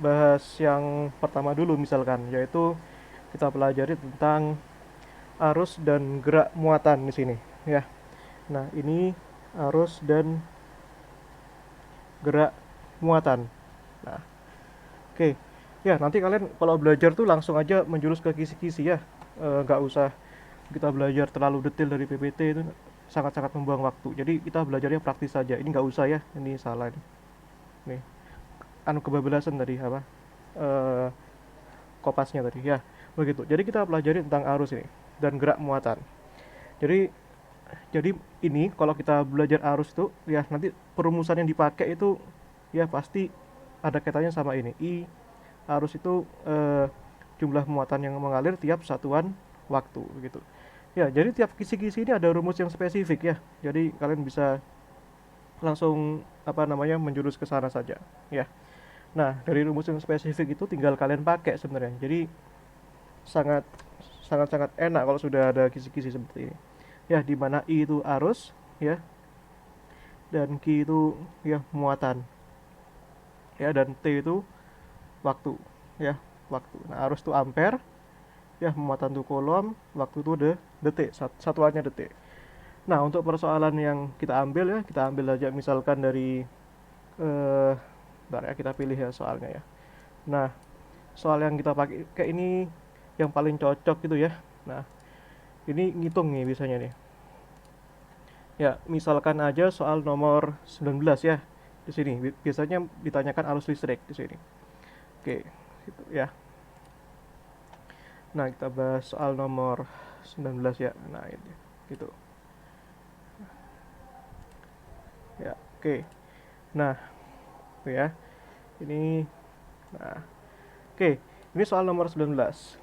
bahas yang pertama dulu misalkan, yaitu kita pelajari tentang arus dan gerak muatan di sini, ya. Nah, ini arus dan gerak muatan. Nah, oke. Ya, nanti kalian kalau belajar tuh langsung aja menjurus ke kisi-kisi ya. Nggak usah kita belajar terlalu detail dari PPT, itu sangat-sangat membuang waktu. Jadi kita belajarnya praktis saja. Ini nggak usah ya, ini salah nih. Nih, anu kebablasan tadi apa? Eh, Kopasnya tadi ya. Begitu. Jadi kita pelajari tentang arus ini dan gerak muatan. Jadi jadi ini kalau kita belajar arus itu ya nanti perumusan yang dipakai itu ya pasti ada kaitannya sama ini. Arus itu jumlah muatan yang mengalir tiap satuan waktu begitu. Ya, jadi tiap kisi-kisi ini ada rumus yang spesifik ya. Jadi kalian bisa langsung apa namanya menjurus ke sana saja ya. Nah, dari rumus yang spesifik itu tinggal kalian pakai sebenarnya. Jadi sangat sangat sangat enak kalau sudah ada kisi-kisi seperti ini. Ya, di mana I itu arus ya dan Q itu ya muatan ya dan T itu waktu ya, waktu. Nah, arus itu ampere ya, muatan itu kolom, waktu itu detik, satuannya detik. Nah, untuk persoalan yang kita ambil ya, kita ambil aja misalkan dari bentar ya, kita pilih ya soalnya ya. Nah, soal yang kita pakai kayak ini yang paling cocok gitu ya. Nah, ini ngitung nih biasanya nih. Ya, misalkan aja soal nomor 19 ya. Di sini biasanya ditanyakan arus listrik di sini. Oke, gitu ya. Nah, kita bahas soal nomor 19 ya. Nah, ini gitu. Ya, oke. Nah, itu ya. Ini nah, oke. Ini soal nomor 19.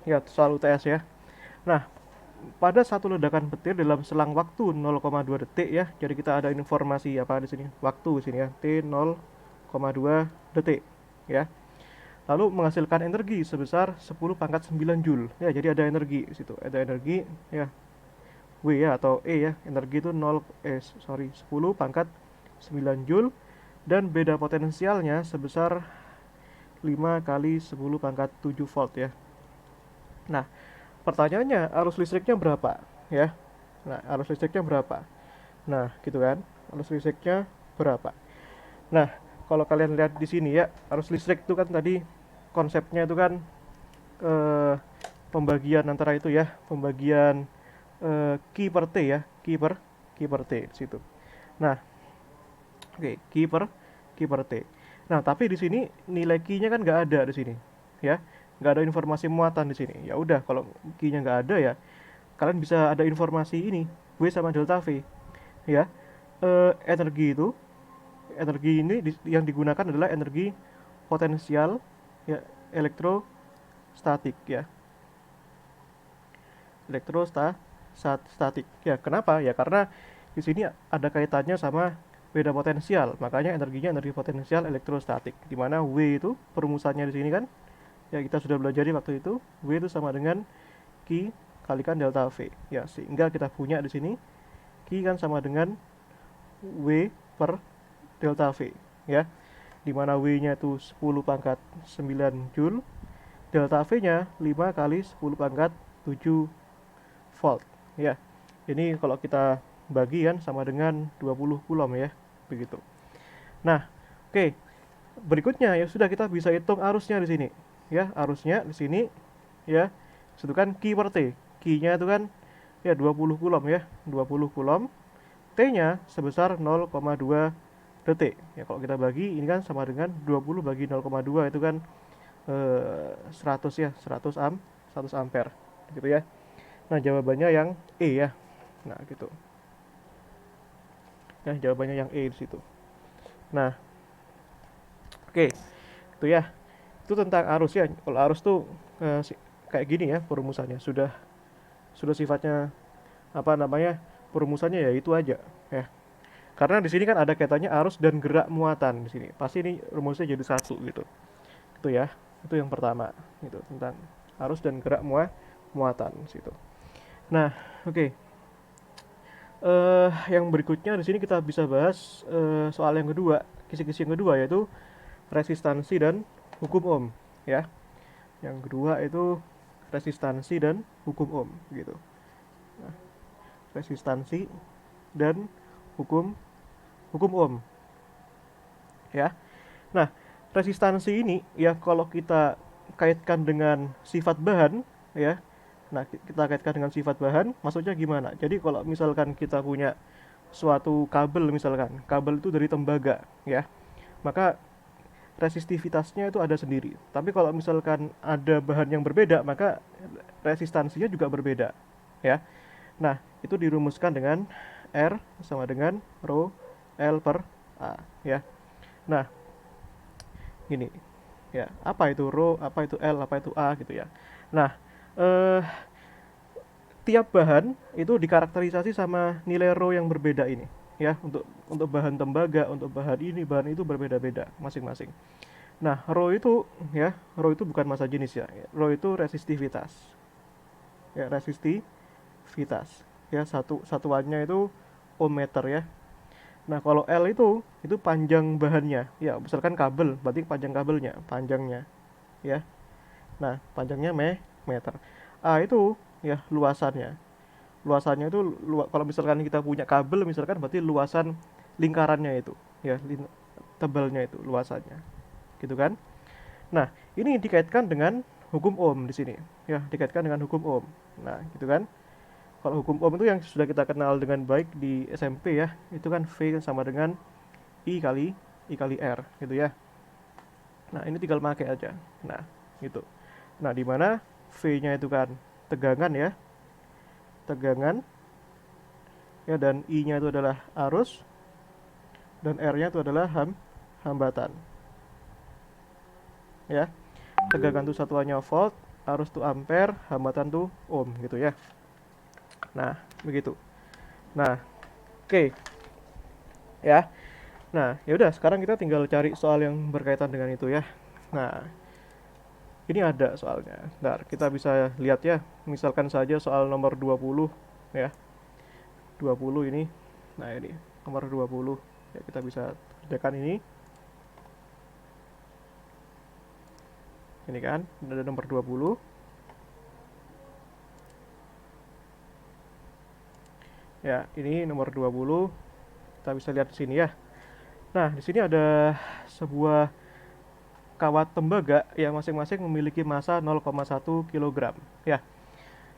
Ya, soal UTS ya. Nah, pada satu ledakan petir dalam selang waktu 0,2 detik ya. Jadi kita ada informasi apa di sini? Waktu di sini ya. T 0,2 detik ya. Lalu menghasilkan energi sebesar 10 pangkat 9 Joule. Ya, jadi ada energi di situ. Ada energi ya. W ya atau E ya. Energi itu 10 pangkat 9 Joule dan beda potensialnya sebesar 5 kali 10 pangkat 7 volt ya. Nah, pertanyaannya arus listriknya berapa ya? Nah, arus listriknya berapa? Nah, gitu kan? Arus listriknya berapa? Nah, kalau kalian lihat di sini ya, arus listrik itu kan tadi konsepnya itu kan eh, pembagian antara itu ya, pembagian Q per T ya, Q per T di situ. Nah, oke, Q per T. Nah, tapi di sini nilai Q-nya kan nggak ada di sini, ya, nggak ada informasi muatan di sini. Ya udah, kalau Q-nya nggak ada ya, kalian bisa ada informasi ini, W sama delta V, ya. Energi itu, energi ini yang digunakan adalah energi potensial, ya, elektrostatik, ya, elektrostatik. Ya, kenapa? Ya karena di sini ada kaitannya sama beda potensial, makanya energinya energi potensial elektrostatik. Di mana W itu perumusannya di sini kan, ya kita sudah belajar di waktu itu, W itu sama dengan Q kalikan delta V. Ya, sehingga kita punya di sini Q kan sama dengan W per delta V, ya. Di mana W-nya itu 10 pangkat 9 Joule, delta V-nya 5 kali 10 pangkat 7 volt, ya. Ini kalau kita bagi kan sama dengan 20 coulomb ya, begitu. Nah, oke. Berikutnya ya sudah kita bisa hitung arusnya di sini. Ya, arusnya di sini ya. Itu kan Q per T. Q-nya itu kan ya 20 coulomb ya, 20 coulomb. T-nya sebesar 0,2 detik. Ya kalau kita bagi ini kan sama dengan 20 bagi 0,2 itu kan 100 ya, 100 ampere gitu ya. Nah, jawabannya yang E ya. Nah, gitu. Ya, jawabannya yang E di situ. Nah, oke. Itu ya. Itu tentang arus ya. Kalau arus tuh kayak gini ya perumusannya. Sudah sifatnya apa namanya? Perumusannya ya itu aja ya. Karena di sini kan ada kaitannya arus dan gerak muatan di sini. Pasti ini rumusnya jadi satu gitu. Itu ya. Itu yang pertama gitu tentang arus dan gerak muatan di situ. Nah, oke. Yang berikutnya di sini kita bisa bahas soal yang kedua, kisi-kisi yang kedua yaitu resistansi dan hukum ohm ya. Yang kedua itu resistansi dan hukum ohm gitu. Nah, resistansi dan hukum hukum ohm ya. Nah, resistansi ini ya kalau kita kaitkan dengan sifat bahan ya. Nah, kita kaitkan dengan sifat bahan, maksudnya gimana? Jadi kalau misalkan kita punya suatu kabel misalkan, kabel itu dari tembaga ya, maka resistivitasnya itu ada sendiri. Tapi kalau misalkan ada bahan yang berbeda, maka resistansinya juga berbeda ya. Nah, itu dirumuskan dengan R sama dengan rho L per A ya. Nah, gini ya, apa itu rho, apa itu L, apa itu A gitu ya. Nah, eh, tiap bahan itu dikarakterisasi sama nilai rho yang berbeda ini ya. Untuk bahan tembaga, untuk bahan ini, bahan itu berbeda-beda masing-masing. Nah, rho itu ya, rho itu bukan massa jenis ya. Rho itu resistivitas. Ya, resistivitas. Ya, satuannya itu ohm meter ya. Nah, kalau L itu panjang bahannya. Ya, misalkan kabel, berarti panjang kabelnya, panjangnya ya. Nah, panjangnya meter. A itu ya luasannya. Luasannya itu kalau misalkan kita punya kabel misalkan berarti luasan lingkarannya itu ya, tebalnya itu luasannya. Gitu kan? Nah, ini dikaitkan dengan hukum ohm di sini. Ya, dikaitkan dengan hukum ohm. Nah, gitu kan? Kalau hukum ohm itu yang sudah kita kenal dengan baik di SMP ya, itu kan V sama dengan I kali R gitu ya. Nah, ini tinggal pakai aja. Nah, gitu. Nah, di mana V-nya itu kan tegangan ya, tegangan ya, dan I-nya itu adalah arus dan R-nya itu adalah hambatan ya. Tegangan itu satuannya volt, arus itu ampere, hambatan itu ohm gitu ya. Nah, begitu. Nah, oke ya. Nah, ya udah sekarang kita tinggal cari soal yang berkaitan dengan itu ya. Nah, ini ada soalnya. Ntar kita bisa lihat ya. Misalkan saja soal nomor 20 ya. 20 ini. Nah, ini nomor 20. Ya, kita bisa kerjakan ini. Ini kan, ada nomor 20. Ya, ini nomor 20. Kita bisa lihat di sini ya. Nah, di sini ada sebuah kawat tembaga yang masing-masing memiliki massa 0,1 kg. Ya.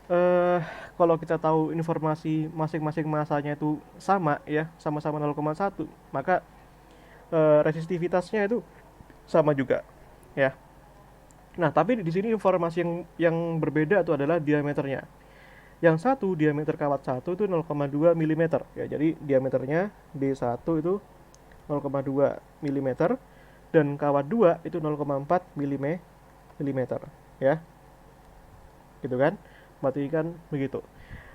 Eh, kalau kita tahu informasi masing-masing massanya itu sama ya, sama-sama 0,1, maka resistivitasnya itu sama juga. Ya. Nah, tapi di sini informasi yang berbeda itu adalah diameternya. Yang satu diameter kawat satu itu 0,2 mm ya. Jadi diameternya D1 itu 0,2 mm dan kawat 2 itu 0,4 mm ya. Gitu kan? Berarti kan begitu.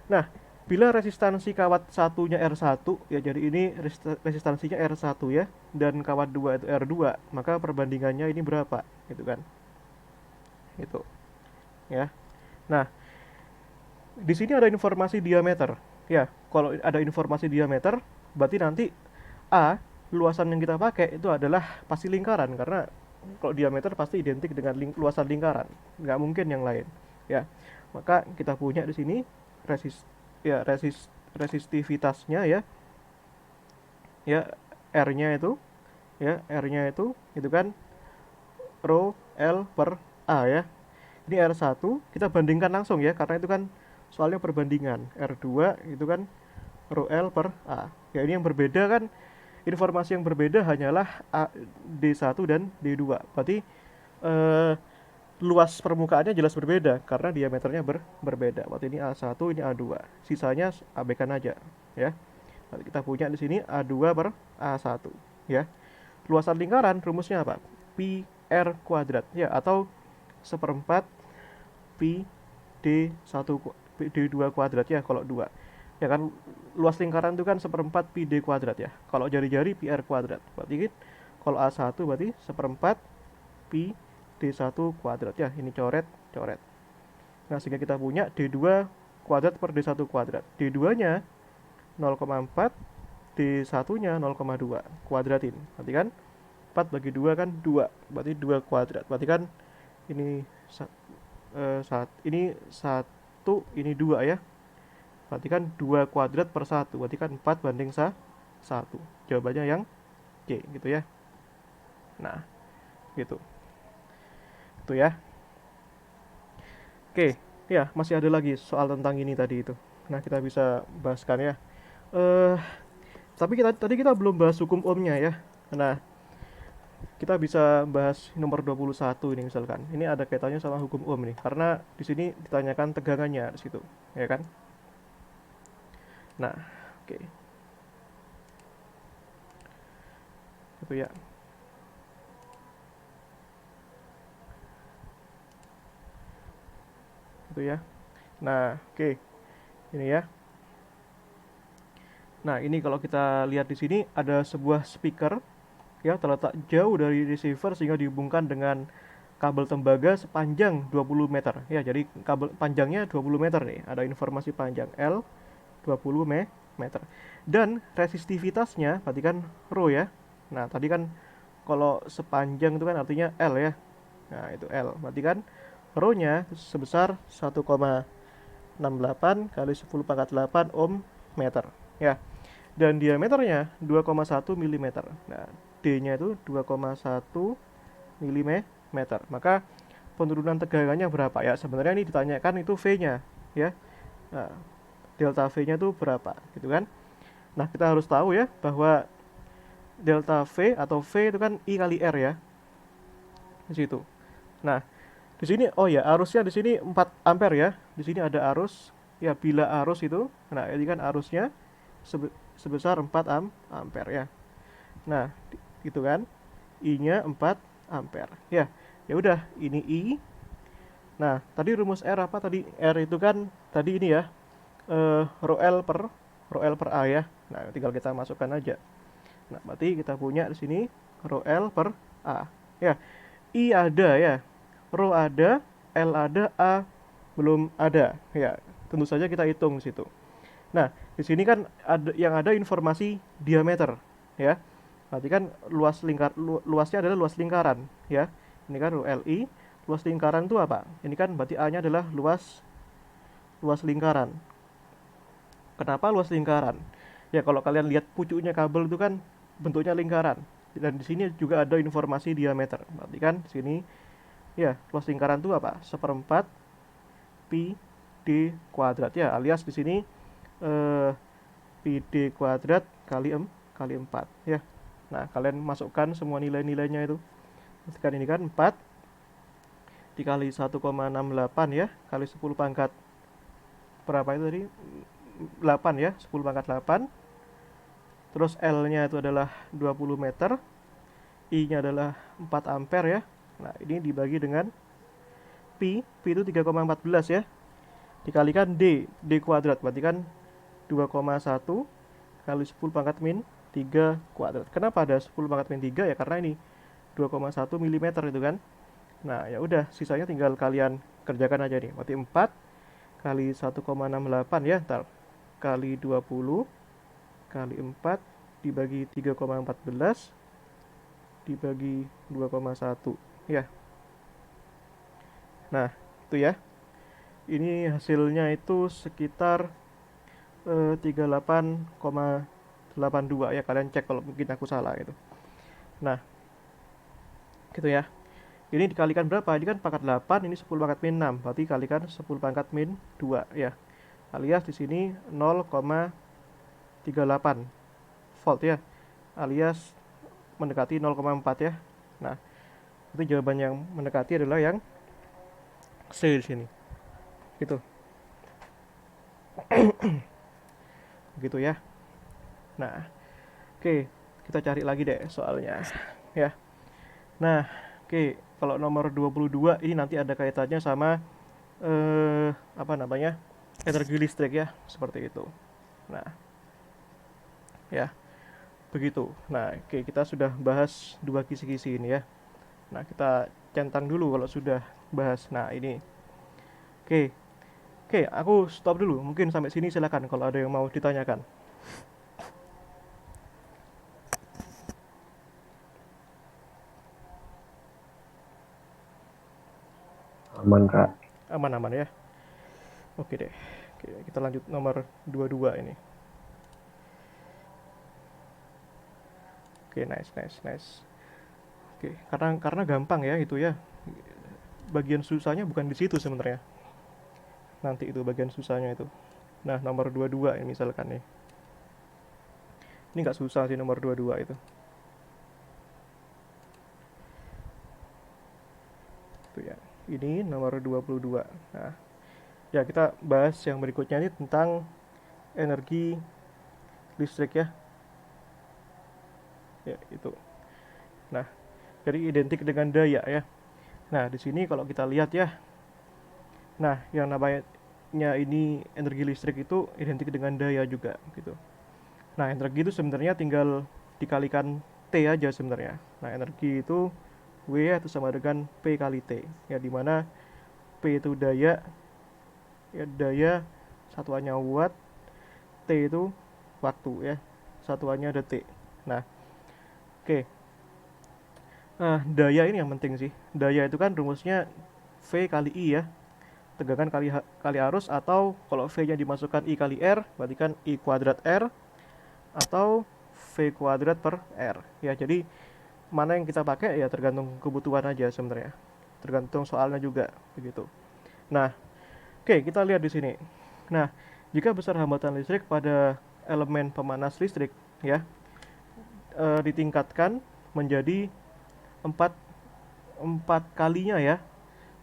Nah, bila resistansi kawat satunya R1 ya, jadi ini resistansinya R1 ya, dan kawat 2 itu R2, maka perbandingannya ini berapa gitu kan. Gitu ya. Nah, di sini ada informasi diameter. Ya, kalau ada informasi diameter, berarti nanti A, luasan yang kita pakai itu adalah pasti lingkaran, karena kalau diameter pasti identik dengan luasan lingkaran, nggak mungkin yang lain. Ya, maka kita punya di sini ya resistivitasnya ya, ya R-nya itu ya, R-nya itu kan rho L per A ya. Ini R1 kita bandingkan langsung ya, karena itu kan soalnya perbandingan. R2 itu kan rho L per A. Ya, ini yang berbeda kan, informasi yang berbeda hanyalah D1 dan D2. Berarti eh, luas permukaannya jelas berbeda karena diameternya berbeda. Berarti ini A1, ini A2. Sisanya abaikan aja ya. Nanti kita punya di sini A2 per A1 ya. Luasan lingkaran rumusnya apa? Pi R kuadrat ya, atau seperempat pi D1 D2 kuadrat ya kalau 2. Ya kan, luas lingkaran itu kan seperempat pi D kuadrat ya. Kalau jari-jari pi R kuadrat. Berarti kalau A1 berarti seperempat pi D1 kuadrat ya. Ini coret. Nah, sehingga kita punya D2 kuadrat per D1 kuadrat. D2-nya 0,4, D1-nya 0,2. Kuadratin. Berarti kan 4 bagi 2 kan 2, berarti 2 kuadrat. Berarti kan ini ini 1, ini 2 ya. Berarti kan 2 kuadrat per 1, berarti kan 4 banding 1. Jawabannya yang C gitu ya. Nah, gitu. Itu ya. Oke, ya masih ada lagi soal tentang ini tadi itu. Nah, kita bisa bahaskan ya. Eh, tapi tadi kita belum bahas hukum ohmnya ya. Nah, kita bisa bahas nomor 21 ini misalkan. Ini ada kaitannya sama hukum ohm nih, karena di sini ditanyakan tegangannya di situ, ya kan? Nah, oke. Itu ya. Itu ya. Nah, oke. Ini ya. Nah, ini kalau kita lihat di sini ada sebuah speaker ya terletak jauh dari receiver sehingga dihubungkan dengan kabel tembaga sepanjang 20 meter. Ya, jadi kabel panjangnya 20 meter nih. Ada informasi panjang L 20 meter. Dan resistivitasnya berarti kan rho ya. Nah, tadi kan kalau sepanjang itu kan artinya L ya. Nah, itu L. Berarti kan rho-nya sebesar 1,68 kali 10 pangkat 8 ohm meter. Ya. Dan diameternya 2,1 mm. Nah, D-nya itu 2,1 mm. Maka penurunan tegangannya berapa ya? Sebenarnya ini ditanyakan itu V-nya ya. Nah, delta V-nya itu berapa gitu kan? Nah, kita harus tahu ya bahwa delta V atau V itu kan I kali R ya. Di situ. Nah, di sini oh ya, arusnya di sini 4 ampere ya. Di sini ada arus. Ya, bila arus itu, nah ini kan arusnya sebesar 4 ampere ya. Nah, gitu kan. I-nya 4 ampere. Ya. Ya udah, ini I. Nah, tadi rumus R apa tadi? R itu kan tadi ini ya. Rho L per A ya. Nah, tinggal kita masukkan aja. Nah, berarti kita punya di sini rho L per A. Ya. I ada ya. Rho ada, L ada, A belum ada. Ya, tentu saja kita hitung di situ. Nah, di sini kan ada informasi diameter, ya. Berarti kan luasnya adalah luas lingkaran, ya. Ini kan LI, luas lingkaran itu apa? Ini kan berarti A-nya adalah luas lingkaran. Kenapa luas lingkaran? Ya kalau kalian lihat pucuknya kabel itu kan bentuknya lingkaran. Dan di sini juga ada informasi diameter. Berarti kan di sini ya luas lingkaran itu apa? 1/4 pi d kuadrat ya, alias di sini pi d kuadrat kali 4 ya. Nah, kalian masukkan semua nilai-nilainya itu. Kan ini kan 4 dikali 1,68 ya, kali 10 pangkat berapa itu tadi? 8 ya, 10 pangkat 8. Terus L-nya itu adalah 20 meter. I-nya adalah 4 ampere ya. Nah, ini dibagi dengan pi itu 3,14 ya. Dikalikan D kuadrat, berarti kan 2,1 kali 10 pangkat min 3 kuadrat. Kenapa ada 10 pangkat min 3 ya? Karena ini 2,1 mm itu kan. Nah, ya udah, sisanya tinggal kalian kerjakan aja nih. Berarti 4 kali 1,68 ya, ntar kali 20 kali 4 dibagi 3,14 dibagi 2,1 ya. Nah, itu ya. Ini hasilnya itu sekitar 38,82 ya, kalian cek kalau mungkin aku salah gitu. Nah, gitu ya. Ini dikalikan berapa? Ini kan pangkat 8, ini 10 pangkat min 6. Berarti kalikan 10 pangkat min 2 ya. Alias di sini 0,38 volt ya. Alias mendekati 0,4 ya. Nah, itu jawaban yang mendekati adalah yang C di sini. Gitu. Gitu ya. Nah, oke, kita cari lagi deh soalnya ya. Nah, oke, kalau nomor 22 ini nanti ada kaitannya sama apa namanya? Energi listrik ya, seperti itu. Nah, ya, begitu. Nah, oke, kita sudah bahas dua kisi-kisi ini ya. Nah, kita centang dulu kalau sudah bahas. Nah, ini. Oke. Oke, aku stop dulu. Mungkin sampai sini silakan kalau ada yang mau ditanyakan. Aman, Kak. Aman-aman ya. Oke deh. Oke, kita lanjut nomor 22 ini. Oke, nice, nice, nice. Oke, karena gampang ya itu ya. Bagian susahnya bukan di situ sebenarnya. Nanti itu bagian susahnya itu. Nah, nomor 22 ini misalkan nih. Ini nggak susah sih nomor 22 itu. Tuh ya. Ini nomor 22. Nah, ya kita bahas yang berikutnya ini tentang energi listrik ya. Ya, itu. Nah, jadi identik dengan daya ya. Nah, di sini kalau kita lihat ya. Nah, yang namanya ini energi listrik itu identik dengan daya juga gitu. Nah, energi itu sebenarnya tinggal dikalikan T aja sebenarnya. Nah, energi itu W itu sama dengan P kali T. Ya, dimana P itu daya, ya daya satuannya watt, T itu waktu ya. Satuannya detik. Nah, oke. Nah, daya ini yang penting sih. Daya itu kan rumusnya V kali I ya. Tegangan kali arus, atau kalau V-nya dimasukkan I kali R, berarti kan I kuadrat R, atau V kuadrat per R. Ya, jadi mana yang kita pakai ya tergantung kebutuhan aja sebenarnya. Tergantung soalnya juga begitu. Nah, oke, kita lihat di sini. Nah, jika besar hambatan listrik pada elemen pemanas listrik ya, ditingkatkan menjadi 4 4 kalinya ya,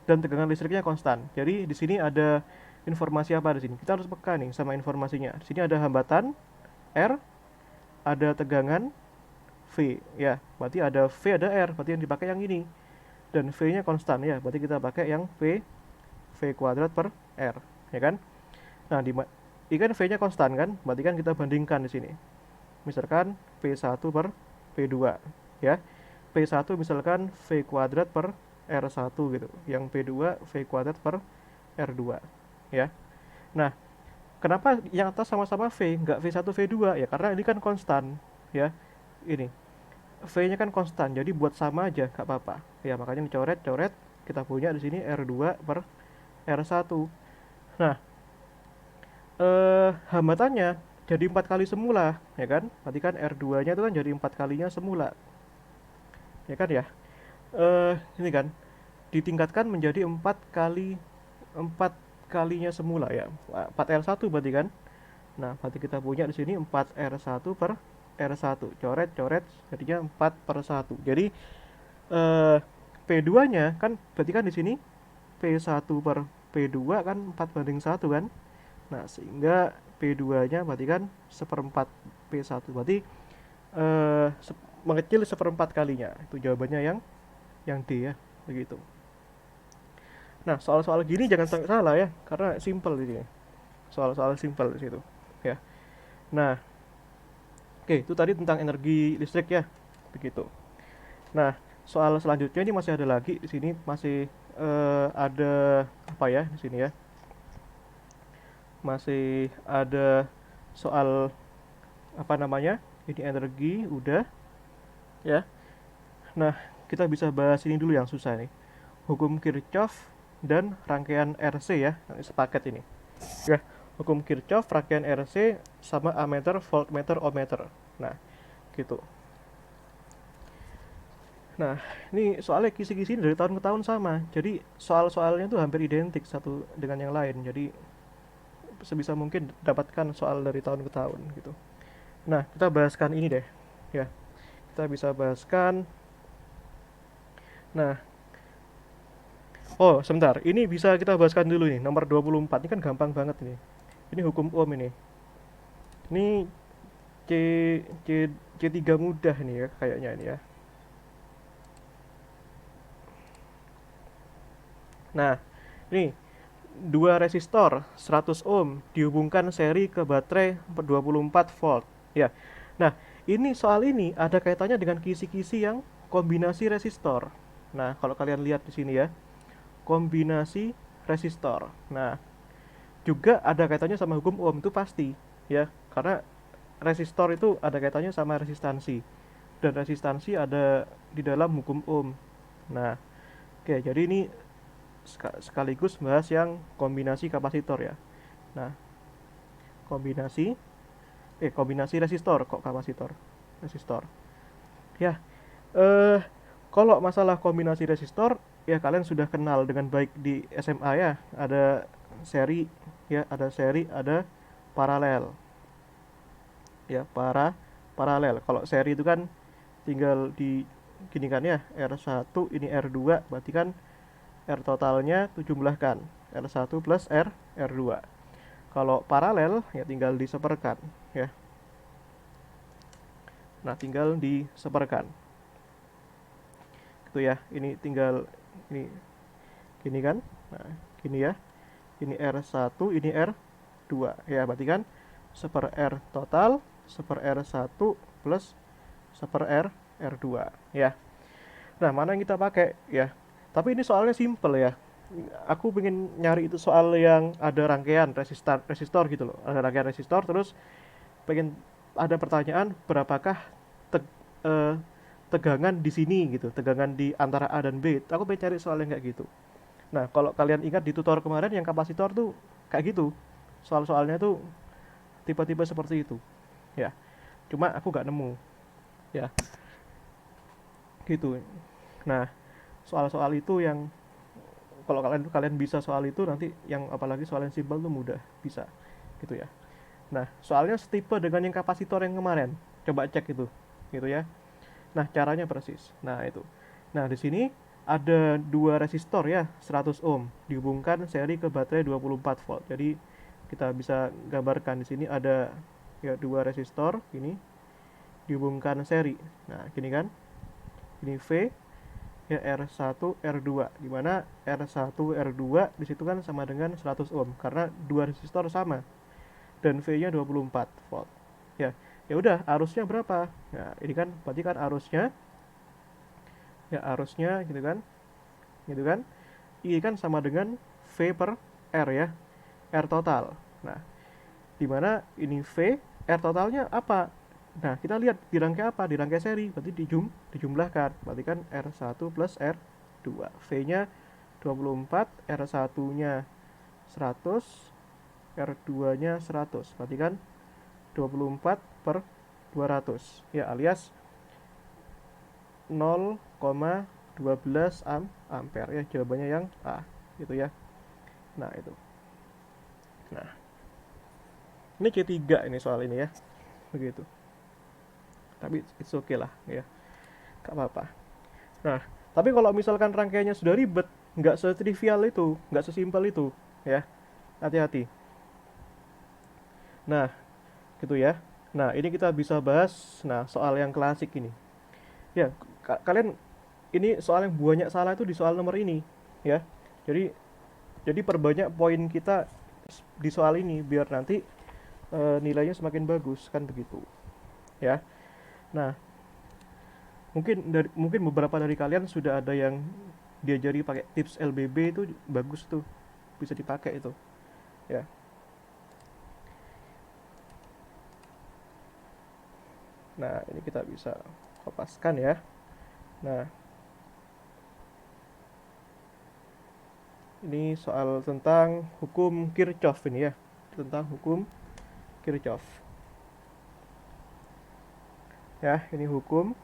dan tegangan listriknya konstan. Jadi di sini ada informasi apa di sini? Kita harus peka nih sama informasinya. Di sini ada hambatan R, ada tegangan V ya. Berarti ada V, ada R, berarti yang dipakai yang ini. Dan V-nya konstan ya, berarti kita pakai yang V kuadrat per R, ya kan? Nah, ikan V-nya konstan kan? Berarti kan kita bandingkan di sini. Misalkan P1 per P2 ya. P1 misalkan V kuadrat per R1 gitu. Yang P2 V kuadrat per R2 ya. Nah, kenapa yang atas sama-sama V, nggak V1 V2? Ya karena ini kan konstan ya. Ini V-nya kan konstan, jadi buat sama aja, nggak apa-apa. Ya makanya dicoret-coret, kita punya di sini R2 per R1. Nah, hambatannya jadi 4 kali semula, ya kan? Berarti kan R2-nya itu kan jadi 4 kalinya semula, ya kan ya? Ini kan ditingkatkan menjadi 4 kalinya semula ya. 4R1 berarti kan. Nah, berarti kita punya di sini 4R1 per R1. Coret-coret jadinya 4 per 1. Jadi P2-nya kan berarti kan di sini P1 per P2 kan 4 banding 1 kan. Nah, sehingga P2-nya berarti kan seperempat P1. Berarti eh, mengecil seperempat kalinya. Itu jawabannya yang D ya, begitu. Nah, soal-soal gini jangan sampai salah ya, karena simple ini. Soal-soal simple di situ, ya. Nah, oke, itu tadi tentang energi listrik ya, begitu. Nah, soal selanjutnya ini masih ada lagi di sini, masih ada apa ya di sini ya? Masih ada soal apa namanya? Ini energi udah ya. Nah, kita bisa bahas ini dulu yang susah nih. Hukum Kirchhoff dan rangkaian RC ya, sepaket ini. Ya, hukum Kirchhoff, rangkaian RC sama ammeter, voltmeter, ohmmeter. Nah, gitu. Nah, ini soalnya kisi-kisi dari tahun ke tahun sama. Jadi soal-soalnya tuh hampir identik satu dengan yang lain. Jadi sebisa mungkin dapatkan soal dari tahun ke tahun gitu. Nah, kita bahaskan ini deh. Ya, kita bisa bahaskan. Nah, oh sebentar. Ini bisa kita bahaskan dulu nih. Nomor 24 ini kan gampang banget ini. Ini hukum Ohm ini. Ini C C C3 mudah nih ya kayaknya ini ya. Nah, ini dua resistor 100 ohm dihubungkan seri ke baterai 24 volt. Ya. Nah, ini soal ini ada kaitannya dengan kisi-kisi yang kombinasi resistor. Nah, kalau kalian lihat di sini ya, kombinasi resistor. Nah, juga ada kaitannya sama hukum ohm itu pasti, ya. Karena resistor itu ada kaitannya sama resistansi. Dan resistansi ada di dalam hukum ohm. Nah, oke, jadi ini sekaligus bahas yang kombinasi kapasitor ya. Nah, kombinasi kombinasi resistor kok kapasitor. Resistor. Ya, eh kalau masalah kombinasi resistor ya kalian sudah kenal dengan baik di SMA ya. Ada seri ada paralel. Ya, paralel. Kalau seri itu kan tinggal di gini kan ya, R1 ini R2 berarti kan R totalnya jumlahkan R1 plus R2. Kalau paralel ya tinggal diseperkan ya. Nah, tinggal diseperkan. Itu ya. Ini tinggal ini gini kan. Nah, gini ya. Ini R1, ini R2. Ya, berarti kan seper R total, seper R1 plus seper R2 ya. Nah, mana yang kita pakai ya? Tapi ini soalnya simple ya. Aku pengen nyari itu soal yang ada rangkaian resistor gitu loh. Ada rangkaian resistor terus pengen ada pertanyaan berapakah te, eh, tegangan di sini gitu, tegangan di antara A dan B. Aku pengen cari soal yang kayak gitu. Nah, kalau kalian ingat di tutor kemarin yang kapasitor tuh kayak gitu. Soal-soalnya tuh tipe-tipe seperti itu. Ya. Cuma aku nggak nemu. Ya, gitu. Nah, soal-soal itu yang kalau kalian kalian bisa soal itu nanti yang apalagi soal yang simpel tuh mudah bisa gitu ya. Nah, soalnya setipe dengan yang kapasitor yang kemarin. Coba cek itu. Gitu ya. Nah, caranya persis. Nah, itu. Nah, di sini ada dua resistor ya, 100 ohm dihubungkan seri ke baterai 24 volt. Jadi kita bisa gambarkan di sini ada ya dua resistor ini dihubungkan seri. Nah, gini kan? Ini V ya R1 R2 di mana R1 R2 di situ kan sama dengan 100 ohm karena dua resistor sama dan V-nya 24 volt. Ya, ya udah arusnya berapa? Nah, ini kan berarti kan arusnya gitu kan. Gitu kan? I kan sama dengan V per R ya. R total. Nah, di mana ini V, R totalnya apa? Nah, kita lihat di rangkai apa? Di rangkai seri, berarti dijumlahkan. Berarti kan R1 plus R2. V-nya 24, R1-nya 100, R2-nya 100. Berarti kan 24 per 200. Ya, alias 0,12 ampere ya. Jawabannya yang A, gitu ya. Nah, itu. Nah, ini C3 ini soal ini ya. Begitu. Tapi it's okay lah ya. Gak apa-apa. Nah, tapi kalau misalkan rangkaiannya sudah ribet, nggak setrivial itu, nggak sesimpel itu, ya. Hati-hati. Nah, gitu ya. Nah, ini kita bisa bahas, nah, soal yang klasik ini. Ya, kalian ini soal yang banyak salah itu di soal nomor ini, ya. Jadi, perbanyak poin kita di soal ini biar nanti nilainya semakin bagus, kan begitu, ya. Nah, mungkin beberapa dari kalian sudah ada yang diajari pakai tips LBB itu bagus tuh, bisa dipakai itu ya. Nah, ini kita bisa kopaskan ya. Nah, ini soal tentang hukum Kirchhoff ini ya, tentang hukum Kirchhoff ya. Ini hukum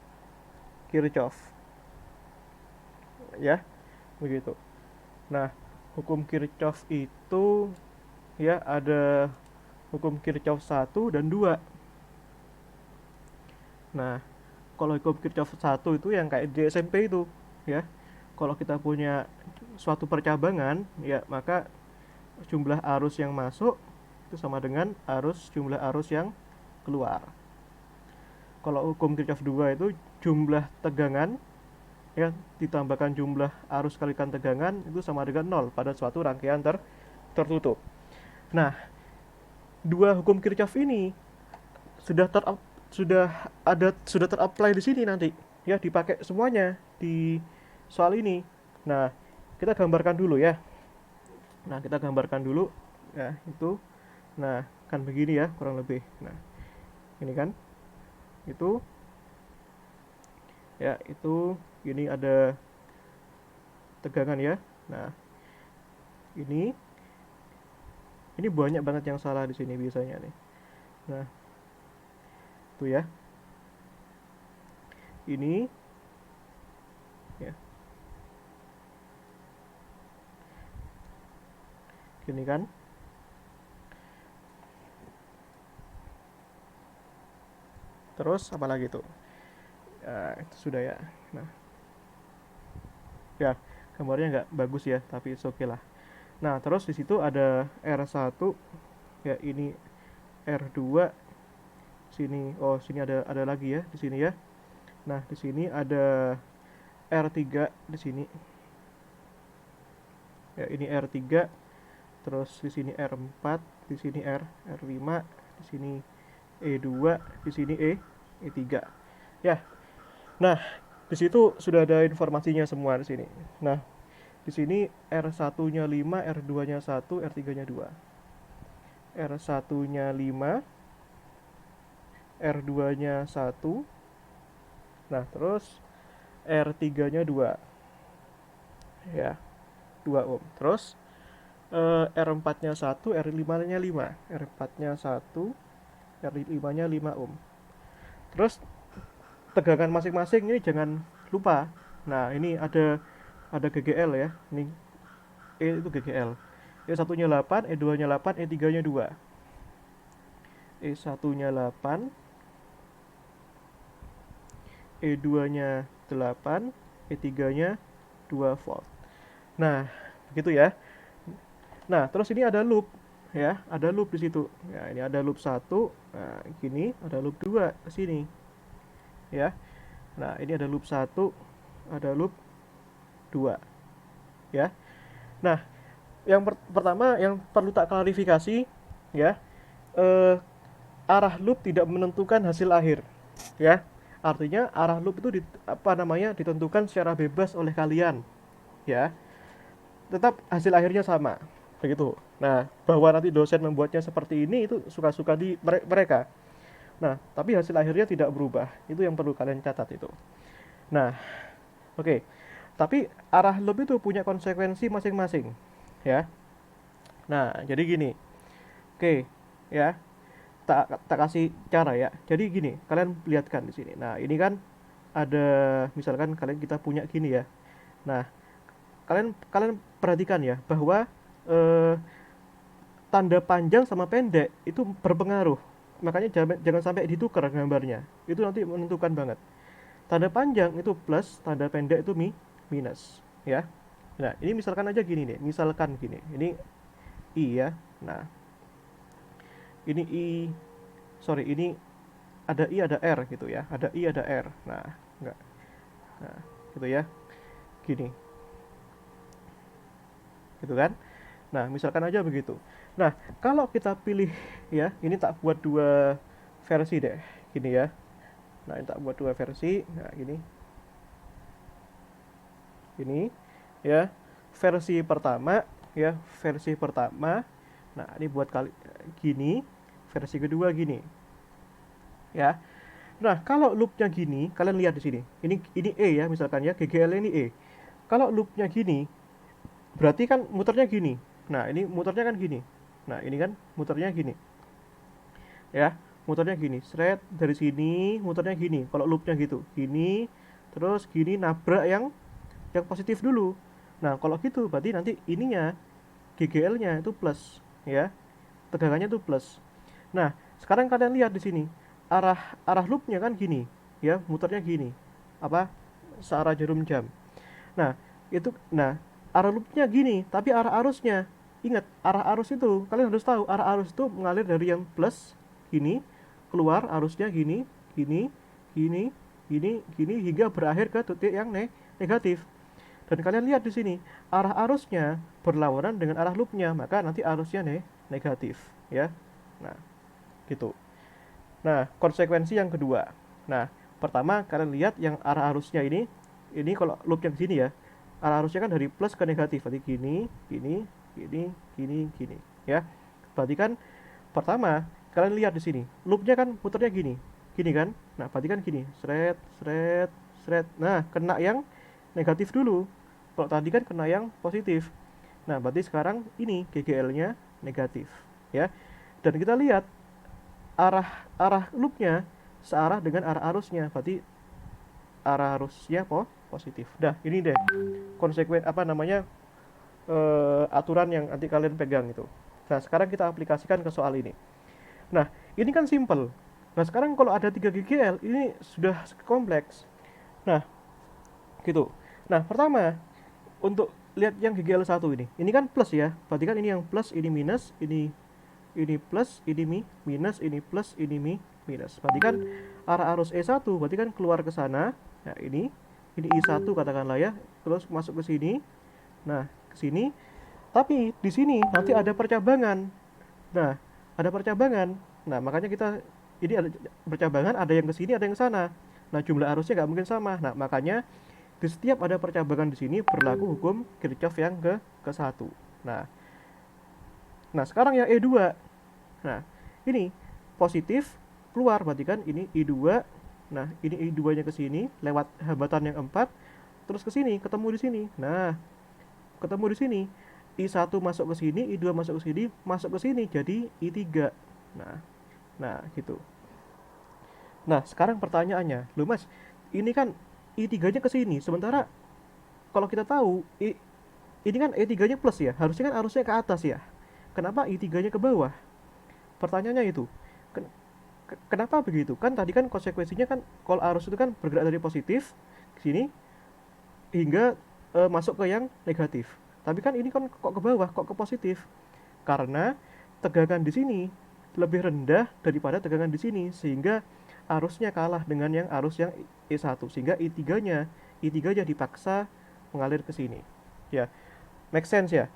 Kirchhoff ya, begitu. Nah, hukum Kirchhoff itu ya ada hukum Kirchhoff 1 dan 2. Nah, kalau hukum Kirchhoff 1 itu yang kayak di SMP itu ya. Kalau kita punya suatu percabangan ya, maka jumlah arus yang masuk itu sama dengan jumlah arus yang keluar. Kalau hukum Kirchhoff 2 itu jumlah tegangan ya ditambahkan jumlah arus kalikan tegangan itu sama dengan 0 pada suatu rangkaian tertutup. Nah, dua hukum Kirchhoff ini sudah sudah terapply di sini nanti ya, dipakai semuanya di soal ini. Nah, kita gambarkan dulu ya. Nah, kita gambarkan dulu ya itu. Nah, kan begini ya kurang lebih. Nah, ini kan itu ya, itu ini ada tegangan ya. Nah, Ini banyak banget yang salah di sini biasanya nih. Nah, tuh ya. Ini ya, gini kan. Terus apa lagi tuh? Itu sudah ya. Nah, ya gambarnya nggak bagus ya, tapi oke okay lah. Nah, terus di situ ada R1, ya ini R2, sini oh sini ada lagi ya di sini ya. Nah, di sini ada R3 di sini. Ya, ini R3, terus di sini R4, di sini R5, di sini E2, di sini E3. Ya. Nah, di situ sudah ada informasinya semua di sini. Nah, di sini R1-nya 5, R2-nya 1, R3-nya 2. R1-nya 5, R2-nya 1. Nah, terus R3-nya 2. Ya, 2 ohm. Terus R4-nya 1, R5-nya 5. R4-nya 1, R5-nya 5 ohm. Terus tegangan masing-masing ini jangan lupa. Nah, ini ada GGL ya. Ini E itu GGL. E1-nya 8, E2-nya 8, E3-nya 2. E1-nya 8, E2-nya 8, E3-nya 2 volt. Nah, begitu ya. Nah, terus ini ada loop ya, ada loop di situ. Ya, ini ada loop 1, nah gini, ada loop 2 ke sini ya. Nah, ini ada loop 1, ada loop 2 ya. Nah, yang pertama yang perlu tak klarifikasi ya, eh, arah loop tidak menentukan hasil akhir ya. Artinya arah loop itu ditentukan secara bebas oleh kalian ya. Tetap hasil akhirnya sama begitu. Nah, bahwa nanti dosen membuatnya seperti ini itu suka-suka di mereka. Nah, tapi hasil akhirnya tidak berubah. Itu yang perlu kalian catat itu. Nah, oke. Okay. Tapi arah loop itu punya konsekuensi masing-masing ya. Nah, jadi gini. Oke, okay, ya. Tak kasih cara ya. Jadi gini, kalian lihatkan di sini. Nah, ini kan ada, misalkan kita punya gini ya. Nah, kalian kalian perhatikan ya bahwa eh, tanda panjang sama pendek itu berpengaruh. Makanya jangan sampai ditukar gambarnya. Itu nanti menentukan banget. Tanda panjang itu plus, tanda pendek itu minus, ya. Nah, ini misalkan aja gini nih. Misalkan gini. Ini I ya. Nah, ini I, sorry, ini ada I ada R gitu ya. Ada I ada R. Nah, enggak. Nah, gitu ya. Gini. Gitu kan? Nah, misalkan aja begitu. Nah, kalau kita pilih ya, ini tak buat dua versi deh. Gini ya. Nah, ini tak buat dua versi. Nah, gini. Ini ya. Versi pertama ya, versi pertama. Nah, ini buat kali gini. Versi kedua gini. Ya. Nah, kalau loopnya gini, kalian lihat di sini. Ini E ya, misalkan ya, GGL ini E. Kalau loopnya gini, berarti kan muternya gini. Nah, ini muternya kan gini. Nah, ini kan muternya gini. Ya, muternya gini. Seret dari sini, muternya gini. Kalau loopnya gitu, gini, terus gini nabrak yang positif dulu. Nah, kalau gitu berarti nanti ininya GGL-nya itu plus, ya. Tegangannya itu plus. Nah, sekarang kalian lihat di sini. Arah arah loopnya kan gini, ya, muternya gini. Apa? Searah jarum jam. Nah, arah loopnya gini, tapi arah arusnya. Ingat, arah arus itu kalian harus tahu, arah arus itu mengalir dari yang plus gini, keluar arusnya gini, gini, gini, gini, gini hingga berakhir ke titik yang negatif. Dan kalian lihat di sini, arah arusnya berlawanan dengan arah loopnya, maka nanti arusnya negatif, ya. Nah, gitu. Nah, konsekuensi yang kedua. Nah, pertama kalian lihat yang arah arusnya ini kalau loop yang sini ya, arah arusnya kan dari plus ke negatif. Berarti gini, gini, gini, gini, gini, ya. Berarti kan pertama kalian lihat di sini, loopnya kan putarnya gini, gini kan. Nah, berarti kan gini, seret, seret, seret. Nah, kena yang negatif dulu. Kalau tadi kan kena yang positif. Nah, berarti sekarang ini GGL-nya negatif, ya. Dan kita lihat arah arah loopnya searah dengan arah arusnya, berarti arah arusnya positif. Dah, ini deh konsekuen apa namanya aturan yang nanti kalian pegang itu. Nah, sekarang kita aplikasikan ke soal ini. Nah, ini kan simple. Nah, sekarang kalau ada 3 GGL, ini sudah kompleks. Nah, gitu. Nah, pertama, untuk lihat yang GGL 1 ini. Ini kan plus ya. Berarti kan ini yang plus, ini minus, ini plus, ini minus, ini plus, ini minus. Berarti kan arah arus E1 berarti kan keluar ke sana. Nah, ini I1 katakanlah ya. Terus masuk ke sini. Nah, ke sini. Tapi di sini nanti ada percabangan. Nah, ada percabangan. Nah, makanya kita ini ada percabangan, ada yang ke sini, ada yang ke sana. Nah, jumlah arusnya nggak mungkin sama. Nah, makanya di setiap ada percabangan di sini berlaku hukum Kirchhoff yang ke satu. Nah, sekarang yang E2. Nah, ini positif keluar berarti kan ini I2. Nah, ini I2-nya ke sini lewat hambatan yang 4 terus ke sini, ketemu di sini. Nah, ketemu di sini. I1 masuk ke sini, I2 masuk ke sini, masuk ke sini jadi I3. Nah, gitu. Nah, sekarang pertanyaannya, loh Mas, ini kan I3-nya ke sini, sementara kalau kita tahu ini kan E3-nya plus ya, harusnya kan arusnya ke atas ya. Kenapa I3-nya ke bawah? Pertanyaannya itu. Kenapa begitu? Kan tadi kan konsekuensinya kan kalau arus itu kan bergerak dari positif ke sini hingga masuk ke yang negatif. Tapi kan ini kan kok ke bawah, kok ke positif? Karena tegangan di sini lebih rendah daripada tegangan di sini sehingga arusnya kalah dengan yang arus yang E1 sehingga I3-nya dipaksa mengalir ke sini. Ya, make sense ya.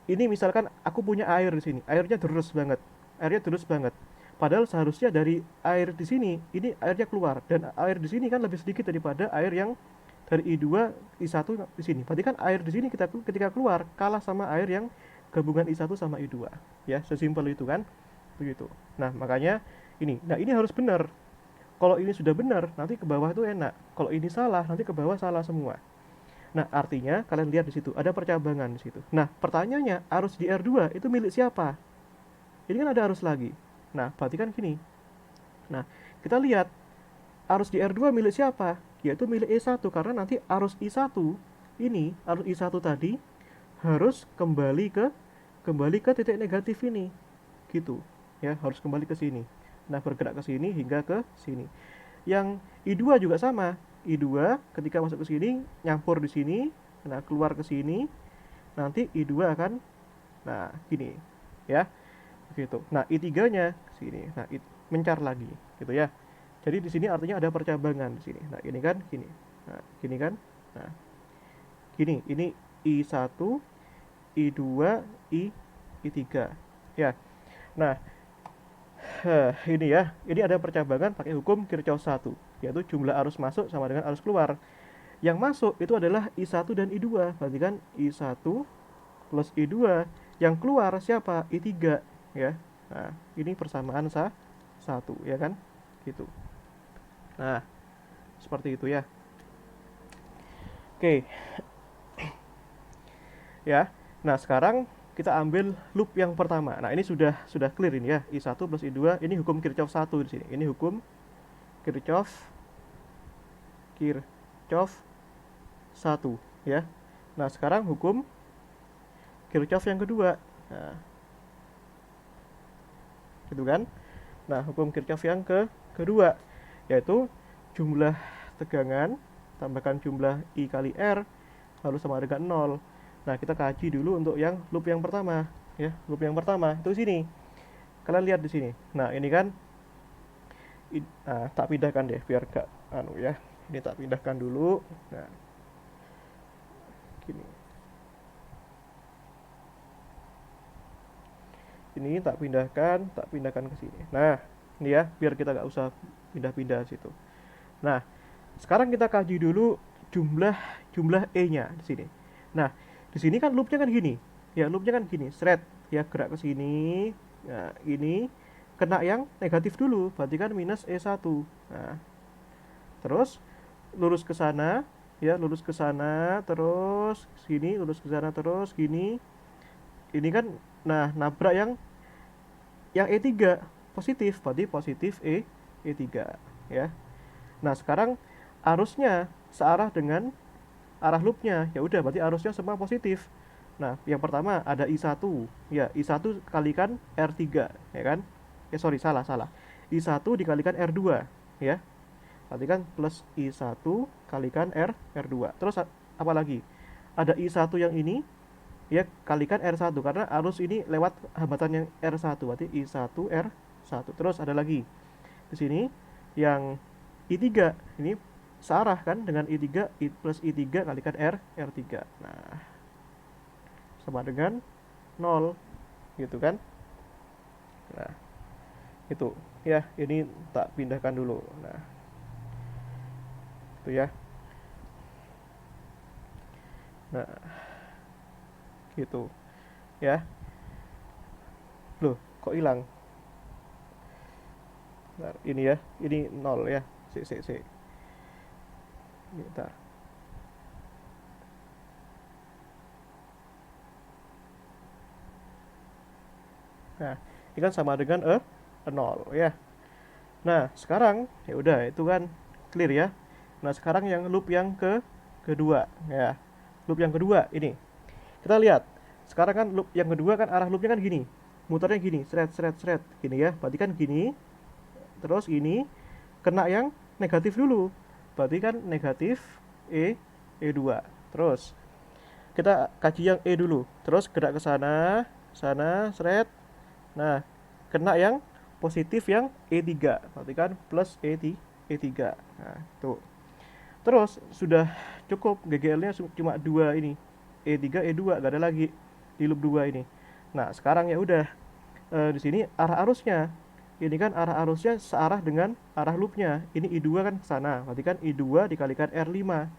Ini misalkan aku punya air di sini, airnya deras banget. Airnya deras banget. Padahal seharusnya dari air di sini, ini airnya keluar dan air di sini kan lebih sedikit daripada air yang dari I2 I1 di sini. Berarti kan air di sini kita ketika keluar kalah sama air yang gabungan I1 sama I2. Ya, sesimpel itu kan. Begitu. Nah, makanya ini. Nah, ini harus benar. Kalau ini sudah benar, nanti ke bawah itu enak. Kalau ini salah, nanti ke bawah salah semua. Nah, artinya kalian lihat di situ ada percabangan di situ. Nah, pertanyaannya arus di R2 itu milik siapa? Ini kan ada arus lagi. Nah, berarti kan gini. Nah, kita lihat arus di R2 milik siapa? Yaitu milik E1 karena nanti arus I1 ini, arus I1 tadi harus kembali ke titik negatif ini. Gitu. Ya, harus kembali ke sini. Nah, bergerak ke sini hingga ke sini. Yang I2 juga sama. I2 ketika masuk ke sini nyampur di sini, nah keluar ke sini, nanti I2 akan gini, ya. Begitu. Nah, I3-nya sini. Nah, mencar lagi, gitu ya. Jadi di sini artinya ada percabangan di sini. Nah, ini kan gini. Nah, gini kan? Nah, gini. Ini I1, I2, I3. Ya. Nah, ini ya. Ini ada percabangan pakai hukum Kirchhoff 1, yaitu jumlah arus masuk sama dengan arus keluar. Yang masuk itu adalah I1 dan I2. Berarti kan I1 plus I2. Yang keluar siapa? I3, ya. Nah, ini persamaan satu, ya kan? Gitu. Nah, seperti itu ya. Oke. Ya. Nah, sekarang kita ambil loop yang pertama. Nah, ini sudah clear ini ya. I1 plus I2, ini hukum Kirchhoff 1 di sini. Ini hukum Kirchhoff 1, ya. Nah, sekarang hukum Kirchhoff yang kedua. Nah, gitu kan? Nah, hukum Kirchhoff yang kedua yaitu jumlah tegangan tambahkan jumlah I kali R harus sama dengan 0. Nah, kita kaji dulu untuk yang loop yang pertama, ya. Loop yang pertama itu sini. Kalian lihat di sini. Nah, ini kan tak pindahkan deh biar gak ya. Ini tak pindahkan dulu. Nah, gini. Ini tak pindahkan ke sini. Nah, ini ya, biar kita nggak usah pindah-pindah situ. Nah, sekarang kita kaji dulu jumlah E-nya di sini. Nah, di sini kan loopnya kan gini. Ya, loopnya kan gini, thread ya gerak ke sini. Nah, ini kena yang negatif dulu, berarti kan minus E1. Nah, terus lurus ke sana, ya, lurus ke sana, terus sini, lurus ke sana terus gini. ini kan, nah nabrak yang E3 positif, berarti positif E3 ya. Nah, sekarang arusnya searah dengan arah loopnya. Ya udah, berarti arusnya semua positif. Nah, yang pertama ada I1. Ya, I1 kalikan R3, ya kan? Sorry, salah, salah. I1 dikalikan R2, ya. Berarti kan plus I1 kalikan R2. Terus apa lagi? Ada I1 yang ini, ya kalikan R1 karena arus ini lewat hambatan yang R1, berarti I1 R1. Terus ada lagi di sini yang I3 ini searah kan dengan I3, plus I3 kalikan R3. Nah, sama dengan 0 gitu kan. Nah, itu ya, ini tak pindahkan dulu. Nah, itu ya. Nah, gitu ya. Loh, kok hilang? Bentar, ini ya, ini 0 ya. Si. Bentar. Nah, ini kan sama dengan 0 ya. Nah, sekarang ya udah itu kan clear ya. Nah, sekarang yang loop yang kedua ya. Loop yang kedua ini. Kita lihat. Sekarang kan loop yang kedua kan arah loopnya kan gini. Muternya gini, seret gini ya. Berarti kan gini. Terus ini kena yang negatif dulu. Berarti kan negatif E2. Terus kita kaji yang E dulu. Terus gerak ke sana, sana, seret. Nah, kena yang positif yang E3. Berarti kan plus E3. Nah, tuh. Terus sudah cukup, GGL-nya cuma 2 ini. E3, E2, gak ada lagi di loop 2 ini. Nah, sekarang ya udah, di sini arah arusnya. Ini kan arah arusnya searah dengan arah loopnya. Ini I2 kan ke sana. Berarti kan I2 dikalikan R5.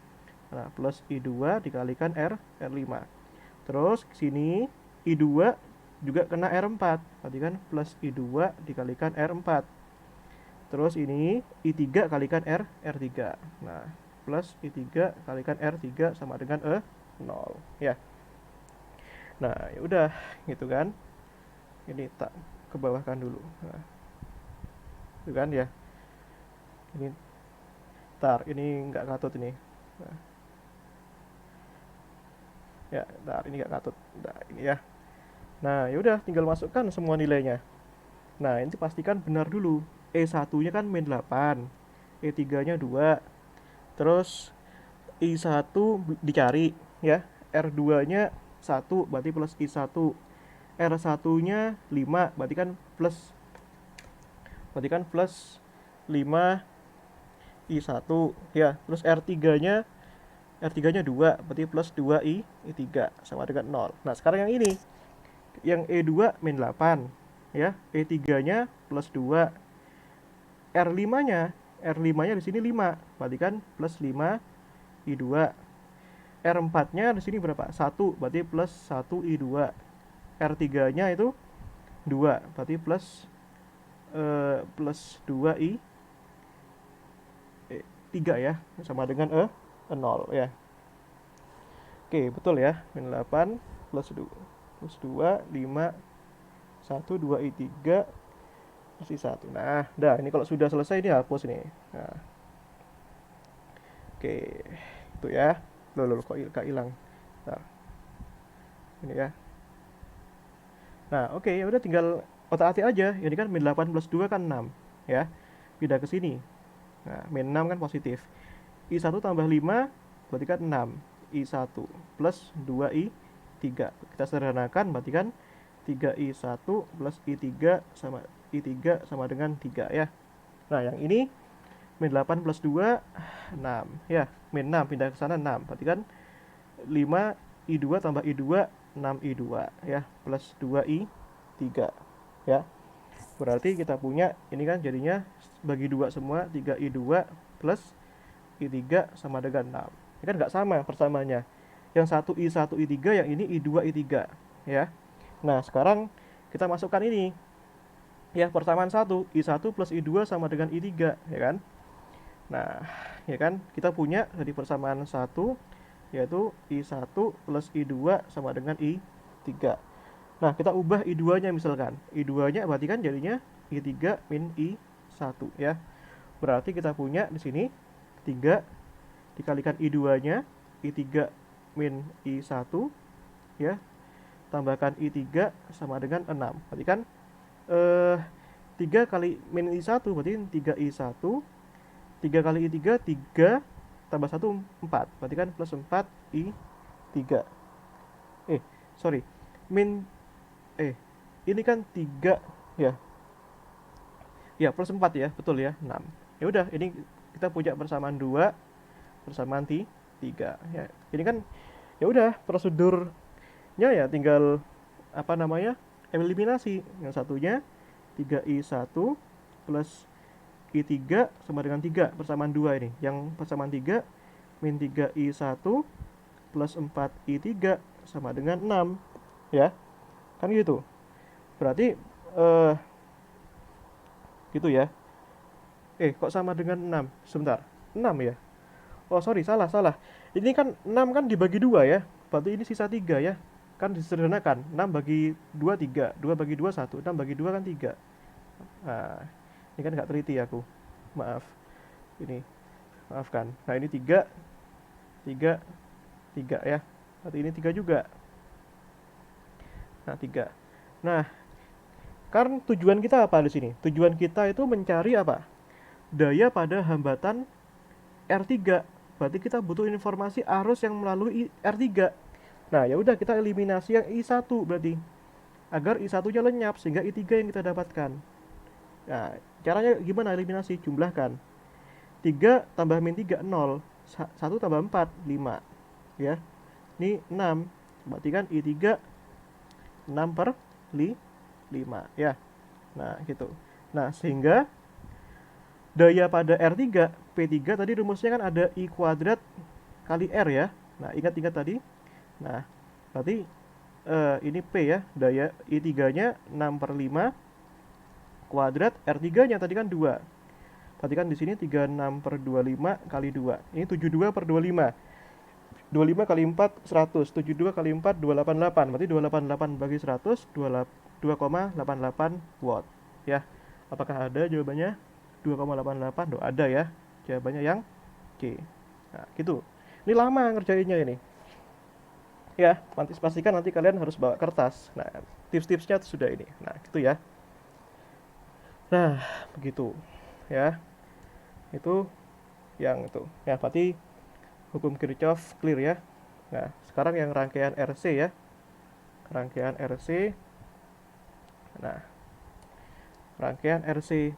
Nah, plus I2 dikalikan R5. Terus ke sini I2 juga kena R4. Berarti kan plus I2 dikalikan R4. Terus ini I3 kalikan R3. Nah, plus I3 kalikan R3 sama dengan 0 ya. Nah, ya udah gitu kan. Ini tak ke bawahkan dulu. Nah, itu kan ya. Ini ini nggak katut ini. Nah, ya, ini nggak katut. Nah, ini ya. Nah, ya udah tinggal masukkan semua nilainya. Nah, ini pastikan benar dulu. E1-nya kan min 8, E3-nya 2. Terus I1 dicari ya. R2-nya 1, berarti plus I1. R1-nya 5, berarti kan plus 5 I1 ya. Terus R3-nya 2, berarti plus 2 I3 sama dengan 0. Nah, sekarang yang ini yang E2 min 8 ya, E3-nya plus 2, R5-nya di sini 5, berarti kan plus 5 I2. R4-nya di sini berapa? 1, berarti plus 1 I2. R3-nya itu 2, berarti plus 2 I3 ya, sama dengan 0 ya. Oke, betul ya. Min 8 plus 2 5 1 2 I3 plus I1. Nah, dah ini kalau sudah selesai ini hapus ini. Nah. Oke, itu ya. Loh, kok hilang. Nah, ini ya. Nah, oke, ya udah tinggal otak-atik aja. Ini kan min 8 plus 2 kan 6 ya. Pindah ke sini. Nah, min 6 kan positif. I1 tambah 5 berarti kan 6. I1 plus 2 I3. Kita sederhanakan berarti kan 3I1 plus I3 sama dengan 3 ya. Nah, yang ini min 8 plus 2 6 ya. Min 6 pindah ke sana 6. Berarti kan 5 I2 tambah I2 6 I2 ya, plus 2 I3 ya. Berarti kita punya ini kan jadinya bagi 2 semua, 3 I2 plus I3 sama dengan 6. Ini kan nggak sama persamanya. Yang satu I1 I3, yang ini I2 I3 ya. Nah, sekarang kita masukkan ini ya, persamaan 1, I1 plus I2 sama dengan I3 ya kan. Nah, ya kan kita punya dari persamaan 1 yaitu I1 plus I2 sama dengan I3. Nah, kita ubah I2-nya misalkan. I2-nya berarti kan jadinya I3 min I1 ya. Berarti kita punya di sini 3 dikalikan I2-nya, I3 min I1 ya. Tambahkan I3 sama dengan 6. Berarti kan 3 kali min I1 berarti 3I1. 3 kali I3 3 tambah 1 4. Berarti kan plus 4 I3. Sorry. Min ini kan 3 ya. Ya, plus 4 ya, betul ya, 6. Ya udah, ini kita punya persamaan 2, persamaan 3 ya. Ini kan ya udah prosedurnya ya tinggal apa namanya? Eliminasi. Yang satunya 3i1 plus i3 sama dengan 3 persamaan 2 ini. Yang persamaan 3 min 3i1 plus 4i3 sama dengan 6 ya. Kan gitu. Berarti gitu ya. Kok sama dengan 6? Sebentar. 6 ya? Oh, sorry, salah, salah. Ini kan 6 kan dibagi 2 ya. Berarti ini sisa 3 ya. Kan disederhanakan. 6 bagi 2, 3. 2 bagi 2, 1. 6 bagi 2 kan 3. Nah, ini kan nggak teliti aku. Maaf. Ini. Maafkan. Nah, ini 3. 3. 3 ya. Berarti ini 3 juga. Nah, 3. Nah, kan tujuan kita apa di sini? Tujuan kita itu mencari apa? Daya pada hambatan R3. Berarti kita butuh informasi arus yang melalui R3. Nah, ya udah kita eliminasi yang I1 berarti. Agar I1-nya lenyap sehingga I3 yang kita dapatkan. Nah, caranya gimana eliminasi? Jumlahkan. 3 tambah min 3 0. 1 tambah 4 5. Ya. Ini 6. Berarti kan I3 6 per 5 ya. Nah, gitu. Nah, sehingga daya pada R3 P3 tadi rumusnya kan ada I kuadrat kali R ya. Nah, ingat-ingat tadi. Nah, berarti ini P ya, daya I3-nya 6 per 5 kuadrat, R3-nya tadi kan 2. Berarti kan di sini 36 per 25 kali 2. Ini 72 per 25. 25 kali 4 100, 72 kali 4 288. Berarti 288 bagi 100 2,88 watt ya. Apakah ada jawabannya? 2,88. Ada ya. Jawabannya yang C. Nah, gitu. Ini lama ngerjainnya ini. Ya, pastikan nanti kalian harus bawa kertas. Nah, tips-tipsnya sudah ini. Nah, gitu ya. Nah, begitu. Ya. Itu yang itu. Ya, berarti hukum Kirchhoff clear ya. Nah, sekarang yang rangkaian RC ya. Rangkaian RC. Nah, rangkaian RC.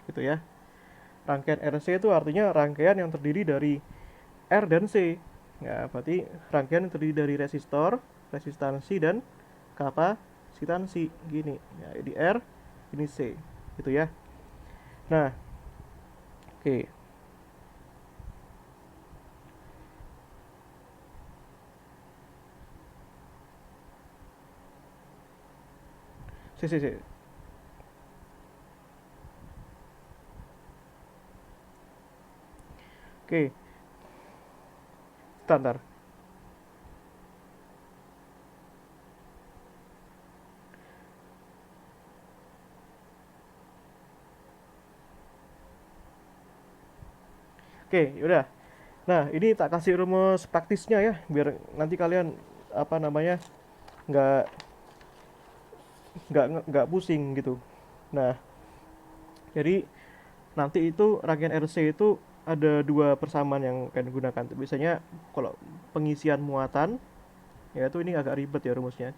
Gitu ya. Rangkaian RC itu artinya rangkaian yang terdiri dari R dan C. Ya, berarti rangkaian yang terdiri dari resistor, resistansi, dan kapasitansi. Gini. Ya, ini R, ini C. Gitu ya. Nah, oke. Si. Oke. Standar. Oke, yaudah. Nah, ini tak kasih rumus praktisnya ya, biar nanti kalian apa namanya nggak nggak pusing gitu. Nah, jadi nanti itu rangkaian RC itu ada 2 persamaan yang kalian gunakan. Biasanya kalau pengisian muatan, ya itu ini agak ribet ya rumusnya.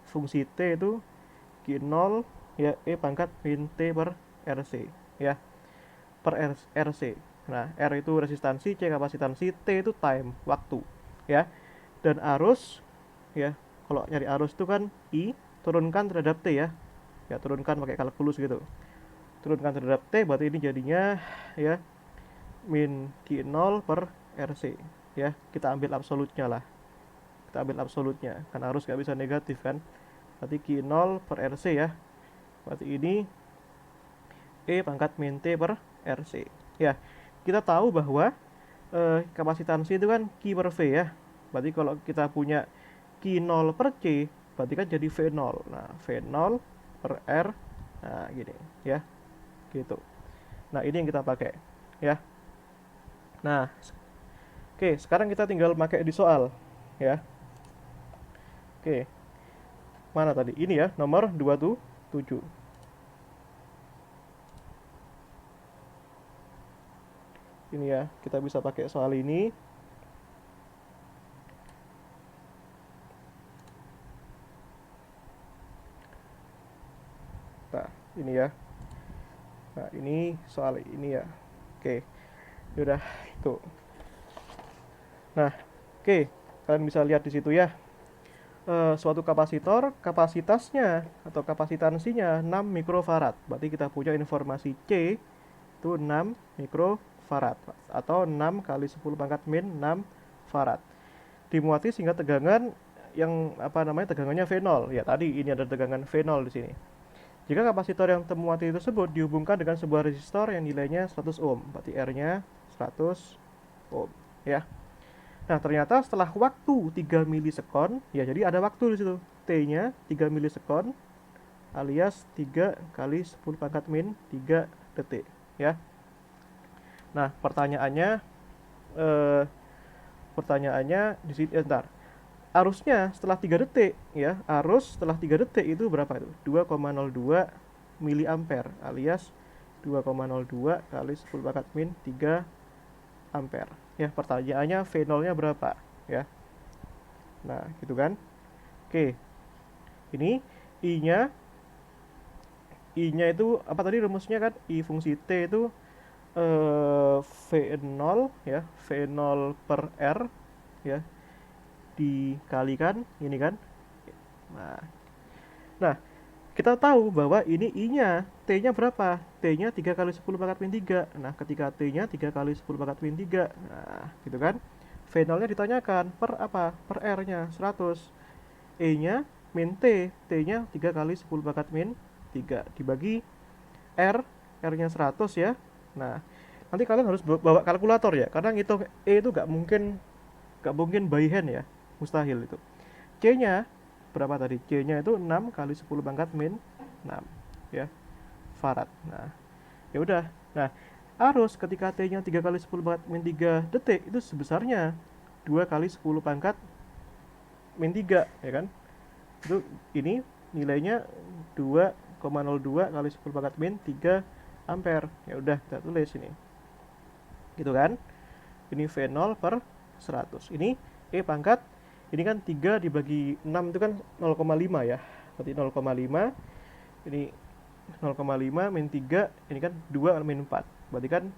Fungsi T itu Q0 ya E pangkat min T per RC ya, per RC. Nah, R itu resistansi, C kapasitansi, T itu time, waktu ya. Dan arus ya, kalau nyari arus itu kan I turunkan terhadap T ya. Ya, turunkan pakai kalkulus gitu. Turunkan terhadap T berarti ini jadinya ya min Q0 per RC ya. Kita ambil absolutnya lah. Kita ambil absolutnya. Kan arus nggak bisa negatif kan. Berarti Q0 per RC ya. Berarti ini E pangkat min T per RC. Ya, kita tahu bahwa kapasitansi itu kan Q per V ya. Berarti kalau kita punya Q0 per C, berarti kan jadi V0. Nah, V0 per R, nah gini ya, gitu. Nah, ini yang kita pakai ya. Nah, oke, sekarang kita tinggal pakai di soal ya. Oke, mana tadi? Ini ya, nomor 27. Ini ya, kita bisa pakai soal ini. Nah, ini ya. Nah, ini soal ini ya. Oke, udah itu. Nah, oke, kalian bisa lihat di situ ya. Suatu kapasitor, kapasitasnya atau kapasitansinya 6 mikrofarad. Berarti kita punya informasi C itu 6 mikrofarad atau 6 kali 10 pangkat min 6 farad. Dimuati sehingga tegangan yang apa namanya tegangannya V0. Ya tadi ini ada tegangan V0 di sini. Jika kapasitor yang termuati tersebut dihubungkan dengan sebuah resistor yang nilainya 100 ohm, berarti R-nya 100 ohm, ya. Nah, ternyata setelah waktu 3 milisekon, ya jadi ada waktu di situ. T-nya 3 milisekon alias 3 kali 10 pangkat min 3 detik, ya. Nah, eh, pertanyaannya di sini ntar. Arusnya setelah 3 detik ya, arus setelah 3 detik itu berapa itu? 2,02 miliampere alias 2,02 kali 10 pangkat min 3 ampere. Ya, pertanyaannya V0-nya berapa ya? Nah, gitu kan? Oke. Ini I-nya I-nya itu apa tadi rumusnya kan? I fungsi T itu V0 ya, V0 per R ya, dikalikan ini kan. Nah, nah kita tahu bahwa ini I-nya, T-nya berapa? T-nya 3 kali 10 pangkat min 3. Nah, ketika T-nya 3 kali 10 pangkat min 3. Nah, gitu kan. V0-nya ditanyakan per apa? Per R-nya 100. E-nya min T. T-nya 3 kali 10 pangkat min 3. Dibagi R. R-nya 100 ya. Nah, nanti kalian harus bawa kalkulator ya. Karena ngitung E itu nggak mungkin by hand ya. Mustahil itu. C-nya berapa tadi? C-nya itu 6 kali 10 pangkat min 6 ya, farad. Nah, ya udah. Nah, arus ketika T-nya 3 kali 10 pangkat min 3 detik itu sebesarnya 2 kali 10 pangkat min 3 ya kan? Itu ini nilainya 2,02 kali 10 pangkat min 3 ampere. Ya udah kita tulis ini. Gitu kan? Ini V0 per 100. Ini E pangkat ini kan 3 dibagi 6 itu kan 0,5 ya. Berarti 0,5 ini 0,5 min 3 ini kan 2 min 4. Berarti kan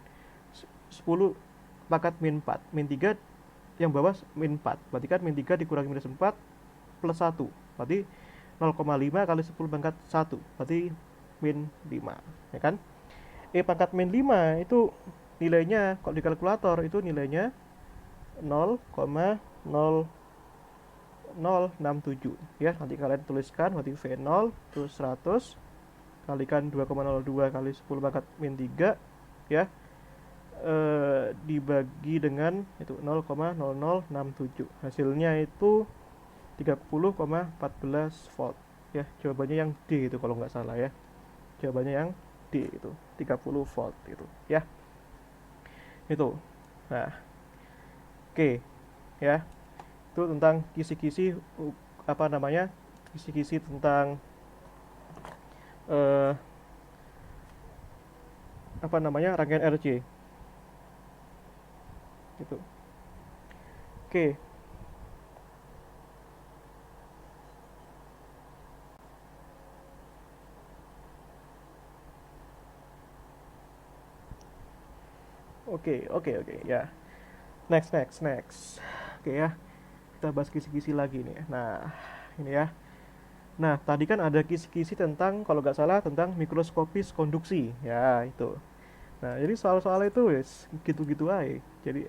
10 pangkat min 4. Min 3 yang bawah min 4. Berarti kan min 3 dikurangi minus 4 plus 1. Berarti 0,5 kali 10 pangkat 1. Berarti min 5. Ya kan? E pangkat min 5 itu nilainya kalau di kalkulator itu nilainya 0,0067 ya. Nanti kalian tuliskan berarti V0 itu 100 kalikan 2,02 kali 10 pangkat min 3 ya, dibagi dengan itu 0,0067. Hasilnya itu 30,14 volt ya. Jawabannya yang D itu kalau nggak salah ya. Jawabannya yang D itu 30 volt itu ya. Itu. Nah, oke ya. Itu tentang kisi-kisi apa namanya? Kisi-kisi tentang eh, apa namanya? Rangkaian RC. Gitu. Oke. Oke ya. Next. Oke ya. Kita bahas kisi-kisi lagi nih. Nah, ini ya. Nah, tadi kan ada kisi-kisi tentang kalau nggak salah tentang mikroskopis konduksi. Ya, itu. Nah, jadi soal-soal itu wes gitu-gitu aja. Jadi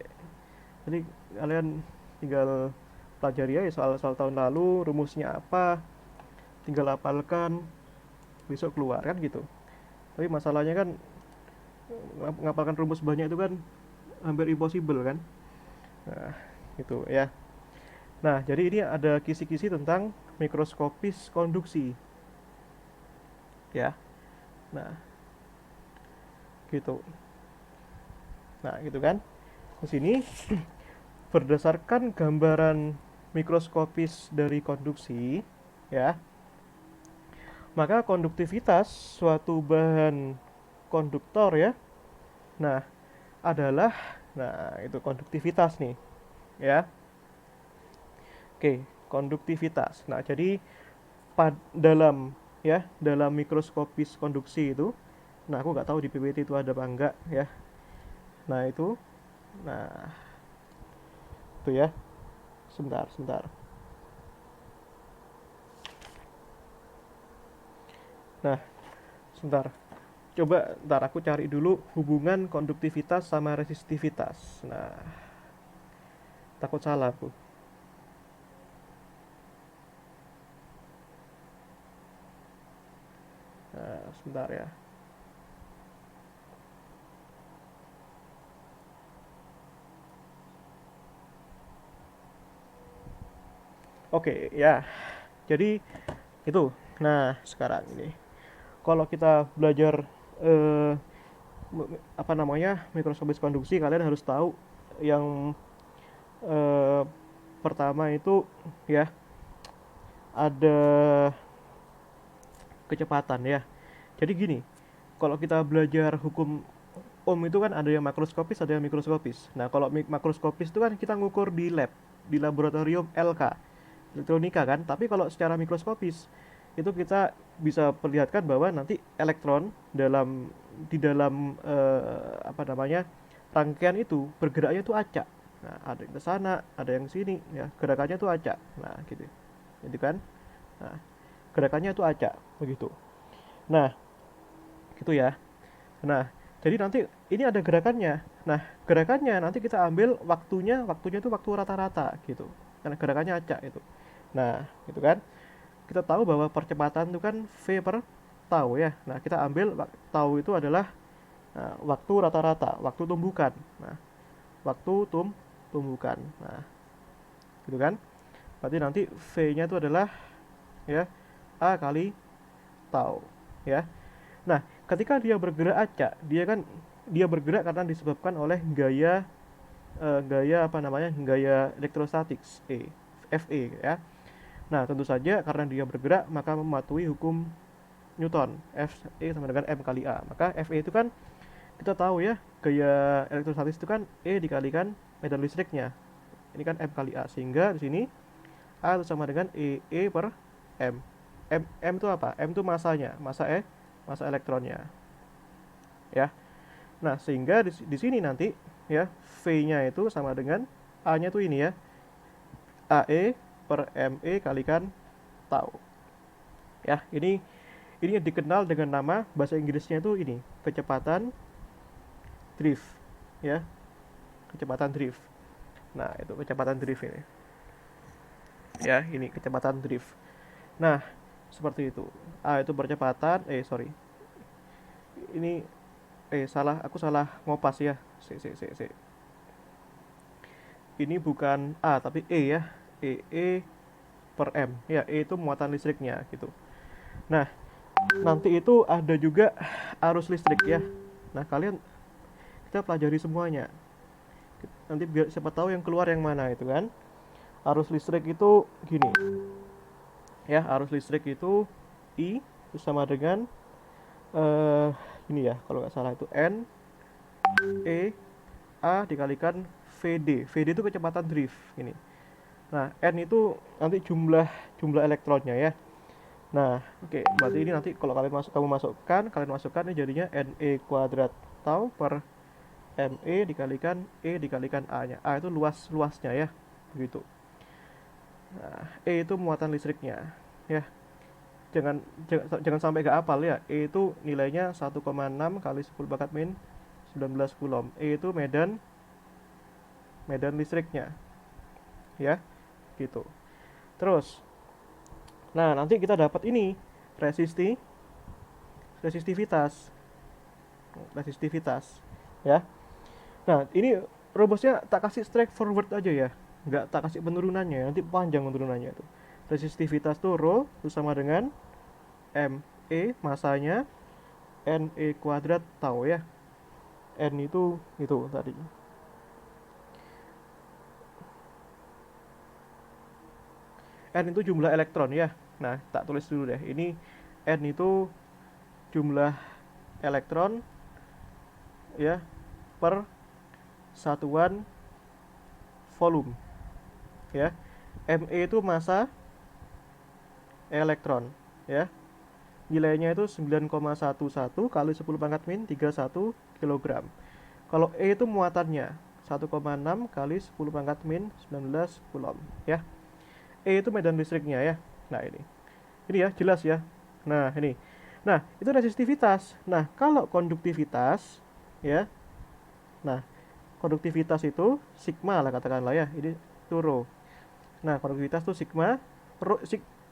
kalian tinggal pelajari aja soal-soal tahun lalu, rumusnya apa, tinggal hafalkan, besok keluar kan gitu. Tapi masalahnya kan ngapalkan rumus banyak itu kan hampir impossible kan. Nah, gitu ya. Nah, jadi ini ada kisi-kisi tentang mikroskopis konduksi, ya. Nah, gitu. Nah, gitu kan. Di sini berdasarkan gambaran mikroskopis dari konduksi, ya, maka konduktivitas suatu bahan konduktor, ya. Nah, adalah, nah, itu konduktivitas nih, ya. Oke, konduktivitas. Nah, jadi dalam, ya, dalam mikroskopis konduksi itu, nah aku nggak tahu di PPT itu ada apa enggak, ya. Nah, nah itu ya. Sebentar, sebentar. Nah, sebentar. Coba ntar aku cari dulu hubungan konduktivitas sama resistivitas. Nah, takut salah aku. Nah, sebentar ya. Oke, ya. Jadi itu. Nah, sekarang ini kalau kita belajar eh, apa namanya mikroskopis konduksi, kalian harus tahu yang eh, pertama itu, ya, ada kecepatan, ya. Jadi gini, kalau kita belajar hukum Ohm itu kan ada yang makroskopis, ada yang mikroskopis. Nah, kalau makroskopis itu kan kita ngukur di lab, di laboratorium LK, elektronika kan. Tapi kalau secara mikroskopis itu kita bisa perlihatkan bahwa nanti elektron di dalam apa namanya rangkaian itu bergeraknya itu acak. Nah, ada yang ke sana, ada yang sini, ya, gerakannya itu acak. Nah, gitu. Gitu kan? Nah, gerakannya itu acak, begitu. Nah, gitu ya. Nah, jadi nanti ini ada gerakannya. Nah, gerakannya nanti kita ambil waktunya itu waktu rata-rata gitu. Karena gerakannya acak itu. Nah, gitu kan. Kita tahu bahwa percepatan itu kan V per tau, ya. Nah, kita ambil tau itu adalah waktu rata-rata, waktu tumbukan. Nah, waktu tumbukan. Nah, gitu kan. Berarti nanti V-nya itu adalah, ya, A kali tau, ya. Nah, ketika dia bergerak acak, dia bergerak karena disebabkan oleh gaya apa namanya? Gaya elektrostatik FE, ya. Nah, tentu saja karena dia bergerak maka mematuhi hukum Newton. Fe sama dengan M kali A. Maka Fe itu kan kita tahu, ya, gaya elektrostatis itu kan E dikalikan medan listriknya. Ini kan M kali A, sehingga di sini A itu sama dengan E per M. M itu apa? M itu masanya, masa elektronnya, ya. Nah, sehingga di sini nanti, ya, V-nya itu sama dengan A-nya itu ini, ya, AE per ME kalikan tau. Ya, ini dikenal dengan nama bahasa Inggrisnya itu ini, kecepatan drift, ya, kecepatan drift. Nah, itu kecepatan drift ini. Ya, ini kecepatan drift. Nah, seperti itu. A itu percepatan, sorry. Ini salah, aku salah ngopas ya. C. Ini bukan A tapi E, ya. E per M. Ya, E itu muatan listriknya gitu. Nah, nanti itu ada juga arus listrik, ya. Nah, kita pelajari semuanya. Nanti biar siapa tahu yang keluar yang mana itu kan. Arus listrik itu gini. Ya, arus listrik itu I itu sama dengan ini, ya, kalau nggak salah itu N E A dikalikan VD. VD itu kecepatan drift ini. Nah, N itu nanti jumlah jumlah elektronnya, ya. Nah, oke, berarti ini nanti kalau kalian masukkan ini jadinya NE kuadrat tau per ME dikalikan E dikalikan A-nya. A itu luasnya, ya. Begitu. Nah, E itu muatan listriknya, ya. Jangan sampai gak hafal, ya. E itu nilainya 1,6 kali 10 pangkat min 19 coulomb. E itu medan listriknya, ya. Gitu. Terus, nah, nanti kita dapat ini resistivitas resistivitas, ya. Nah, ini rumusnya tak kasih straightforward aja, ya. nggak tak kasih penurunannya, nanti panjang penurunannya itu. Resistivitas tuh rho itu sama dengan ME masanya NE kuadrat tau ya. N itu tadi. N itu jumlah elektron ya. Nah, tak tulis dulu deh. Ini N itu jumlah elektron ya per satuan volume ya. Me itu massa elektron ya. Nilainya itu 9,11 kali 10 pangkat min 31 kg. Kalau E itu muatannya 1,6 kali 10 pangkat min 19 coulomb ya. E itu medan listriknya ya. Nah, ini ya jelas ya. Nah, ini. Nah, itu resistivitas. Nah, kalau konduktivitas ya. Nah, konduktivitas itu sigma lah katakanlah ya. Ini itu rho. Nah, konduktivitas itu sigma rho,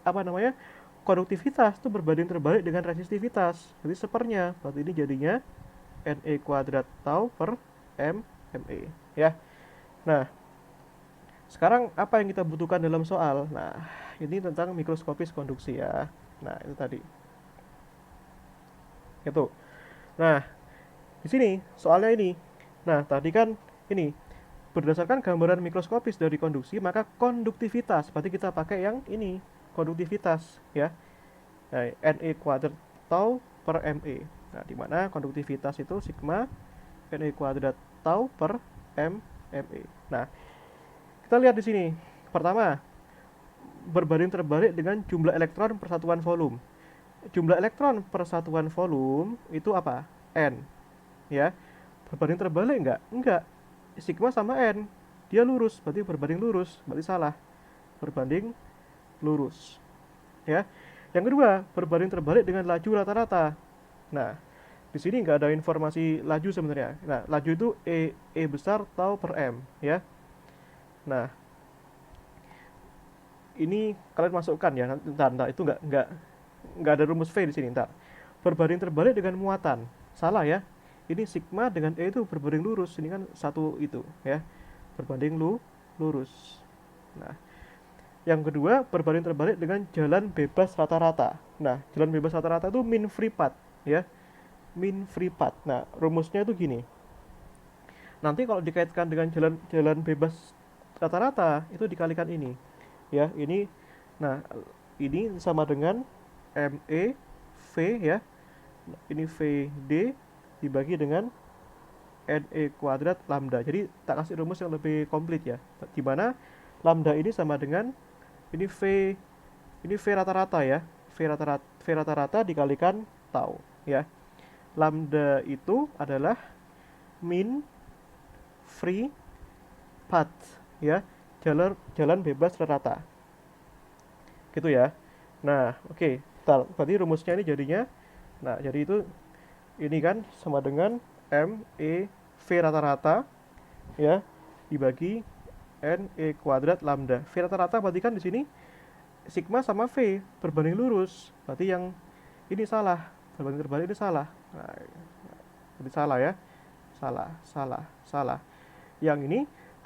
apa namanya? Konduktivitas itu berbanding terbalik dengan resistivitas. Jadi sepernya. Berarti ini jadinya Ne kuadrat tau per Me ya. Nah, sekarang apa yang kita butuhkan dalam soal? Nah, ini tentang mikroskopis konduksi ya. Nah, itu tadi. Itu. Nah, di sini soalnya ini. Nah, tadi kan ini berdasarkan gambaran mikroskopis dari konduksi, maka konduktivitas. Berarti kita pakai yang ini, konduktivitas ya. Nah, Ne kuadrat tau per Me. Nah, di mana konduktivitas itu sigma Ne kuadrat tau per Me. Nah, kita lihat di sini. Pertama, berbanding terbalik dengan jumlah elektron per satuan volume. Jumlah elektron per satuan volume itu apa? N. Ya. Berbanding terbalik enggak? Enggak. Sigma sama N. Dia lurus, berarti berbanding lurus. Berarti salah. Berbanding lurus. Ya. Yang kedua, berbanding terbalik dengan laju rata-rata. Nah, di sini nggak ada informasi laju sebenarnya. Nah, laju itu E besar tau per M, ya. Nah, ini kalian masukkan ya. Ntar itu nggak ada rumus V di sini. Ntar berbanding terbalik dengan muatan, salah ya. Ini sigma dengan E itu berbanding lurus. Ini kan satu itu, ya. Berbanding lurus. Nah, yang kedua, berbanding terbalik dengan jalan bebas rata-rata. Nah, jalan bebas rata-rata itu mean free path, ya. Mean free path. Nah, rumusnya itu gini. Nanti kalau dikaitkan dengan jalan bebas rata-rata, itu dikalikan ini. Ya, ini. Nah, ini sama dengan ME V ya. Ini VD dibagi dengan NE kuadrat lambda. Jadi tak kasih rumus yang lebih komplit ya. Di mana lambda ini sama dengan ini V rata-rata ya. V rata-rata dikalikan tau ya. Lambda itu adalah mean free path ya. Jalan bebas rata. Gitu ya. Nah, oke. Berarti rumusnya ini jadinya, nah jadi itu ini kan sama dengan ME V rata-rata ya dibagi NE kuadrat lambda. V rata-rata berarti kan di sini sigma sama V berbanding lurus. Berarti yang ini salah. Berbanding terbalik ini salah. Nah, jadi salah ya. Salah. Yang ini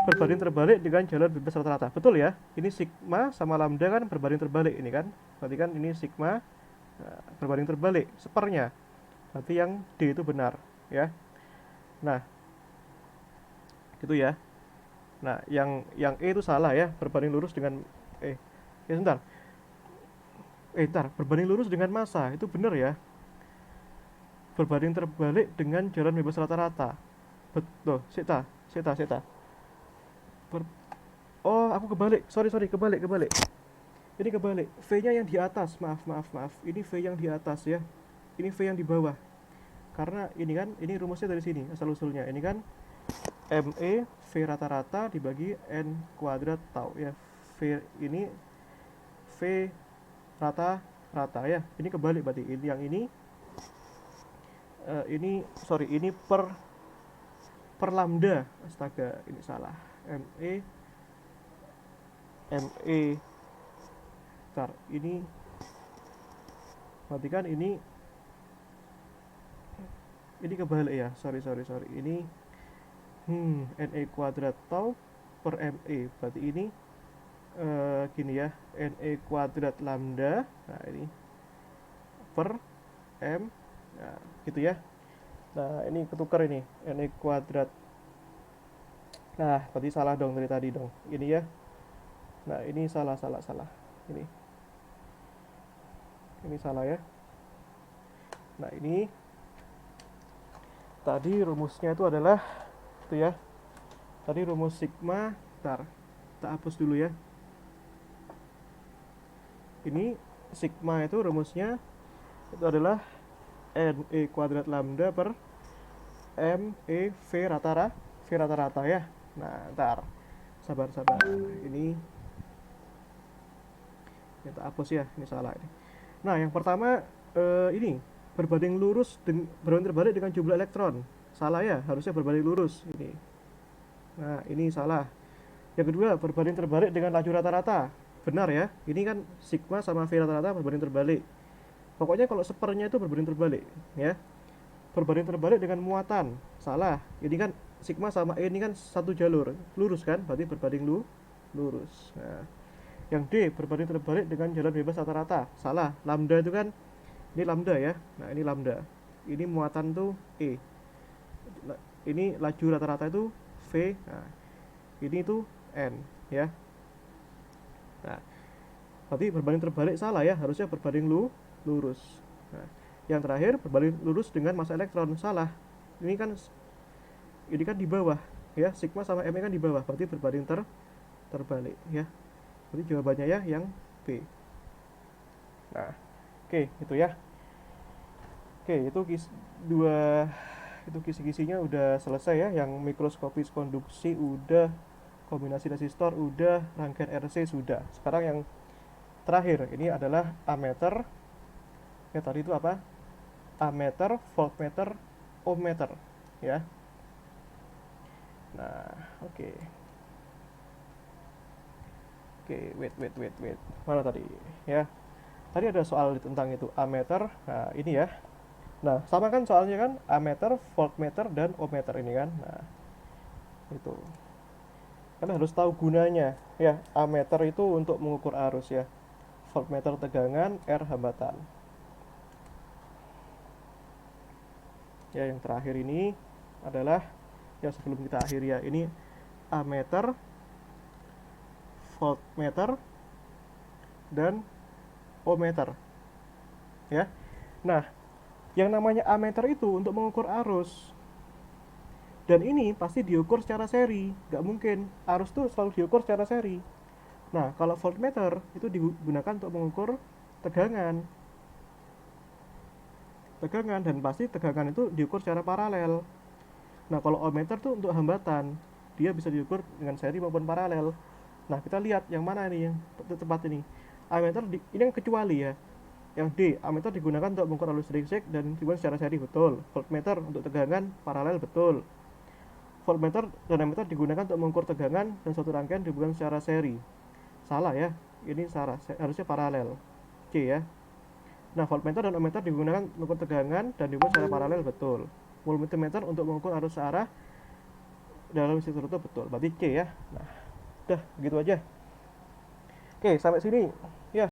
berbanding terbalik dengan jalan bebas rata-rata. Betul ya? Ini sigma sama lambda kan berbanding terbalik ini kan. Berarti kan ini sigma berbanding terbalik sepernya. Berarti yang D itu benar ya. Nah, gitu ya. Nah, yang E itu salah ya, berbanding lurus dengan ya sebentar. Berbanding lurus dengan massa itu benar ya. Berbanding terbalik dengan jalan bebas rata-rata. Betul, sita. Oh, aku kebalik. Sorry, kebalik. Ini kebalik. V-nya yang di atas. Maaf. Ini V yang di atas ya. Ini V yang di bawah. Karena ini kan, ini rumusnya dari sini asal usulnya. Ini kan ME V rata-rata dibagi N kuadrat tau ya. V ini V rata-rata ya. Ini kebalik berarti. Ini yang ini ini per lambda. Astaga, ini salah. ME ini berarti kan ini kebalik ya. Sorry. Ini NE kuadrat tau per ME. Berarti ini gini ya, NE kuadrat lambda, nah ini per M, nah gitu ya. Nah ini ketukar ini, NE kuadrat, nah berarti salah dong dari tadi dong, ini ya. Nah ini salah, ini salah ya. Nah ini tadi rumusnya itu adalah itu ya, tadi rumus sigma, bentar kita hapus dulu ya. Ini sigma itu rumusnya itu adalah NE kuadrat lambda per ME V rata-rata ya. Nah ntar sabar ini kita hapus ya, ini salah ini. Nah yang pertama ini berbanding lurus berbanding terbalik dengan jumlah elektron, salah ya, harusnya berbanding lurus ini. Nah ini salah. Yang kedua berbanding terbalik dengan laju rata-rata, benar ya, ini kan sigma sama V rata-rata berbanding terbalik. Pokoknya kalau sepernya itu berbanding terbalik ya. Berbanding terbalik dengan muatan, salah, ini kan sigma sama E ini kan satu jalur lurus kan, berarti berbanding lurus. Nah yang D berbanding terbalik dengan jalan bebas rata-rata, salah, lambda itu kan ini lambda ya. Nah ini lambda, ini muatan tuh E, ini laju rata-rata itu V, nah ini tuh N ya. Nah berarti berbanding terbalik salah ya, harusnya berbanding lurus. Nah yang terakhir berbanding lurus dengan massa elektron, salah, ini kan di bawah ya, sigma sama M kan di bawah, berarti berbanding terbalik ya. Berarti jawabannya ya yang B. Nah oke itu ya. Oke itu kisi-kisinya udah selesai ya. Yang mikroskopis konduksi udah, kombinasi resistor udah, rangkaian RC sudah. Sekarang yang terakhir ini adalah ammeter. Ya tadi itu apa? Ammeter, voltmeter, ohmmeter ya. Nah oke. Wait. Mana tadi ya? Tadi ada soal tentang itu ammeter. Nah ini ya. Nah sama kan soalnya kan, ammeter, voltmeter, dan ohmmeter ini kan. Nah itu kan harus tahu gunanya ya. Ammeter itu untuk mengukur arus ya, voltmeter tegangan, R hambatan ya. Yang terakhir ini adalah ya, sebelum kita akhiri ya, ini ammeter, voltmeter, dan ohmmeter ya. Nah yang namanya ammeter itu untuk mengukur arus, dan ini pasti diukur secara seri, nggak mungkin arus tuh selalu diukur secara seri. Nah kalau voltmeter itu digunakan untuk mengukur tegangan, dan pasti tegangan itu diukur secara paralel. Nah kalau ohmmeter tuh untuk hambatan, dia bisa diukur dengan seri maupun paralel. Nah kita lihat yang mana nih yang tepat ini. Ammeter ini yang kecuali ya, yang D, ammeter digunakan untuk mengukur arus listrik dan digunakan secara seri, betul. Voltmeter untuk tegangan paralel, betul. Voltmeter dan ammeter digunakan untuk mengukur tegangan dan suatu rangkaian dihubungkan secara seri, salah ya, ini salah, harusnya paralel, C ya. Nah voltmeter dan ammeter digunakan untuk mengukur tegangan dan dihubungkan secara paralel, betul. Multimeter untuk mengukur arus searah dalam listrik tertutup, betul, berarti C ya. Nah udah gitu aja. Oke sampai sini ya.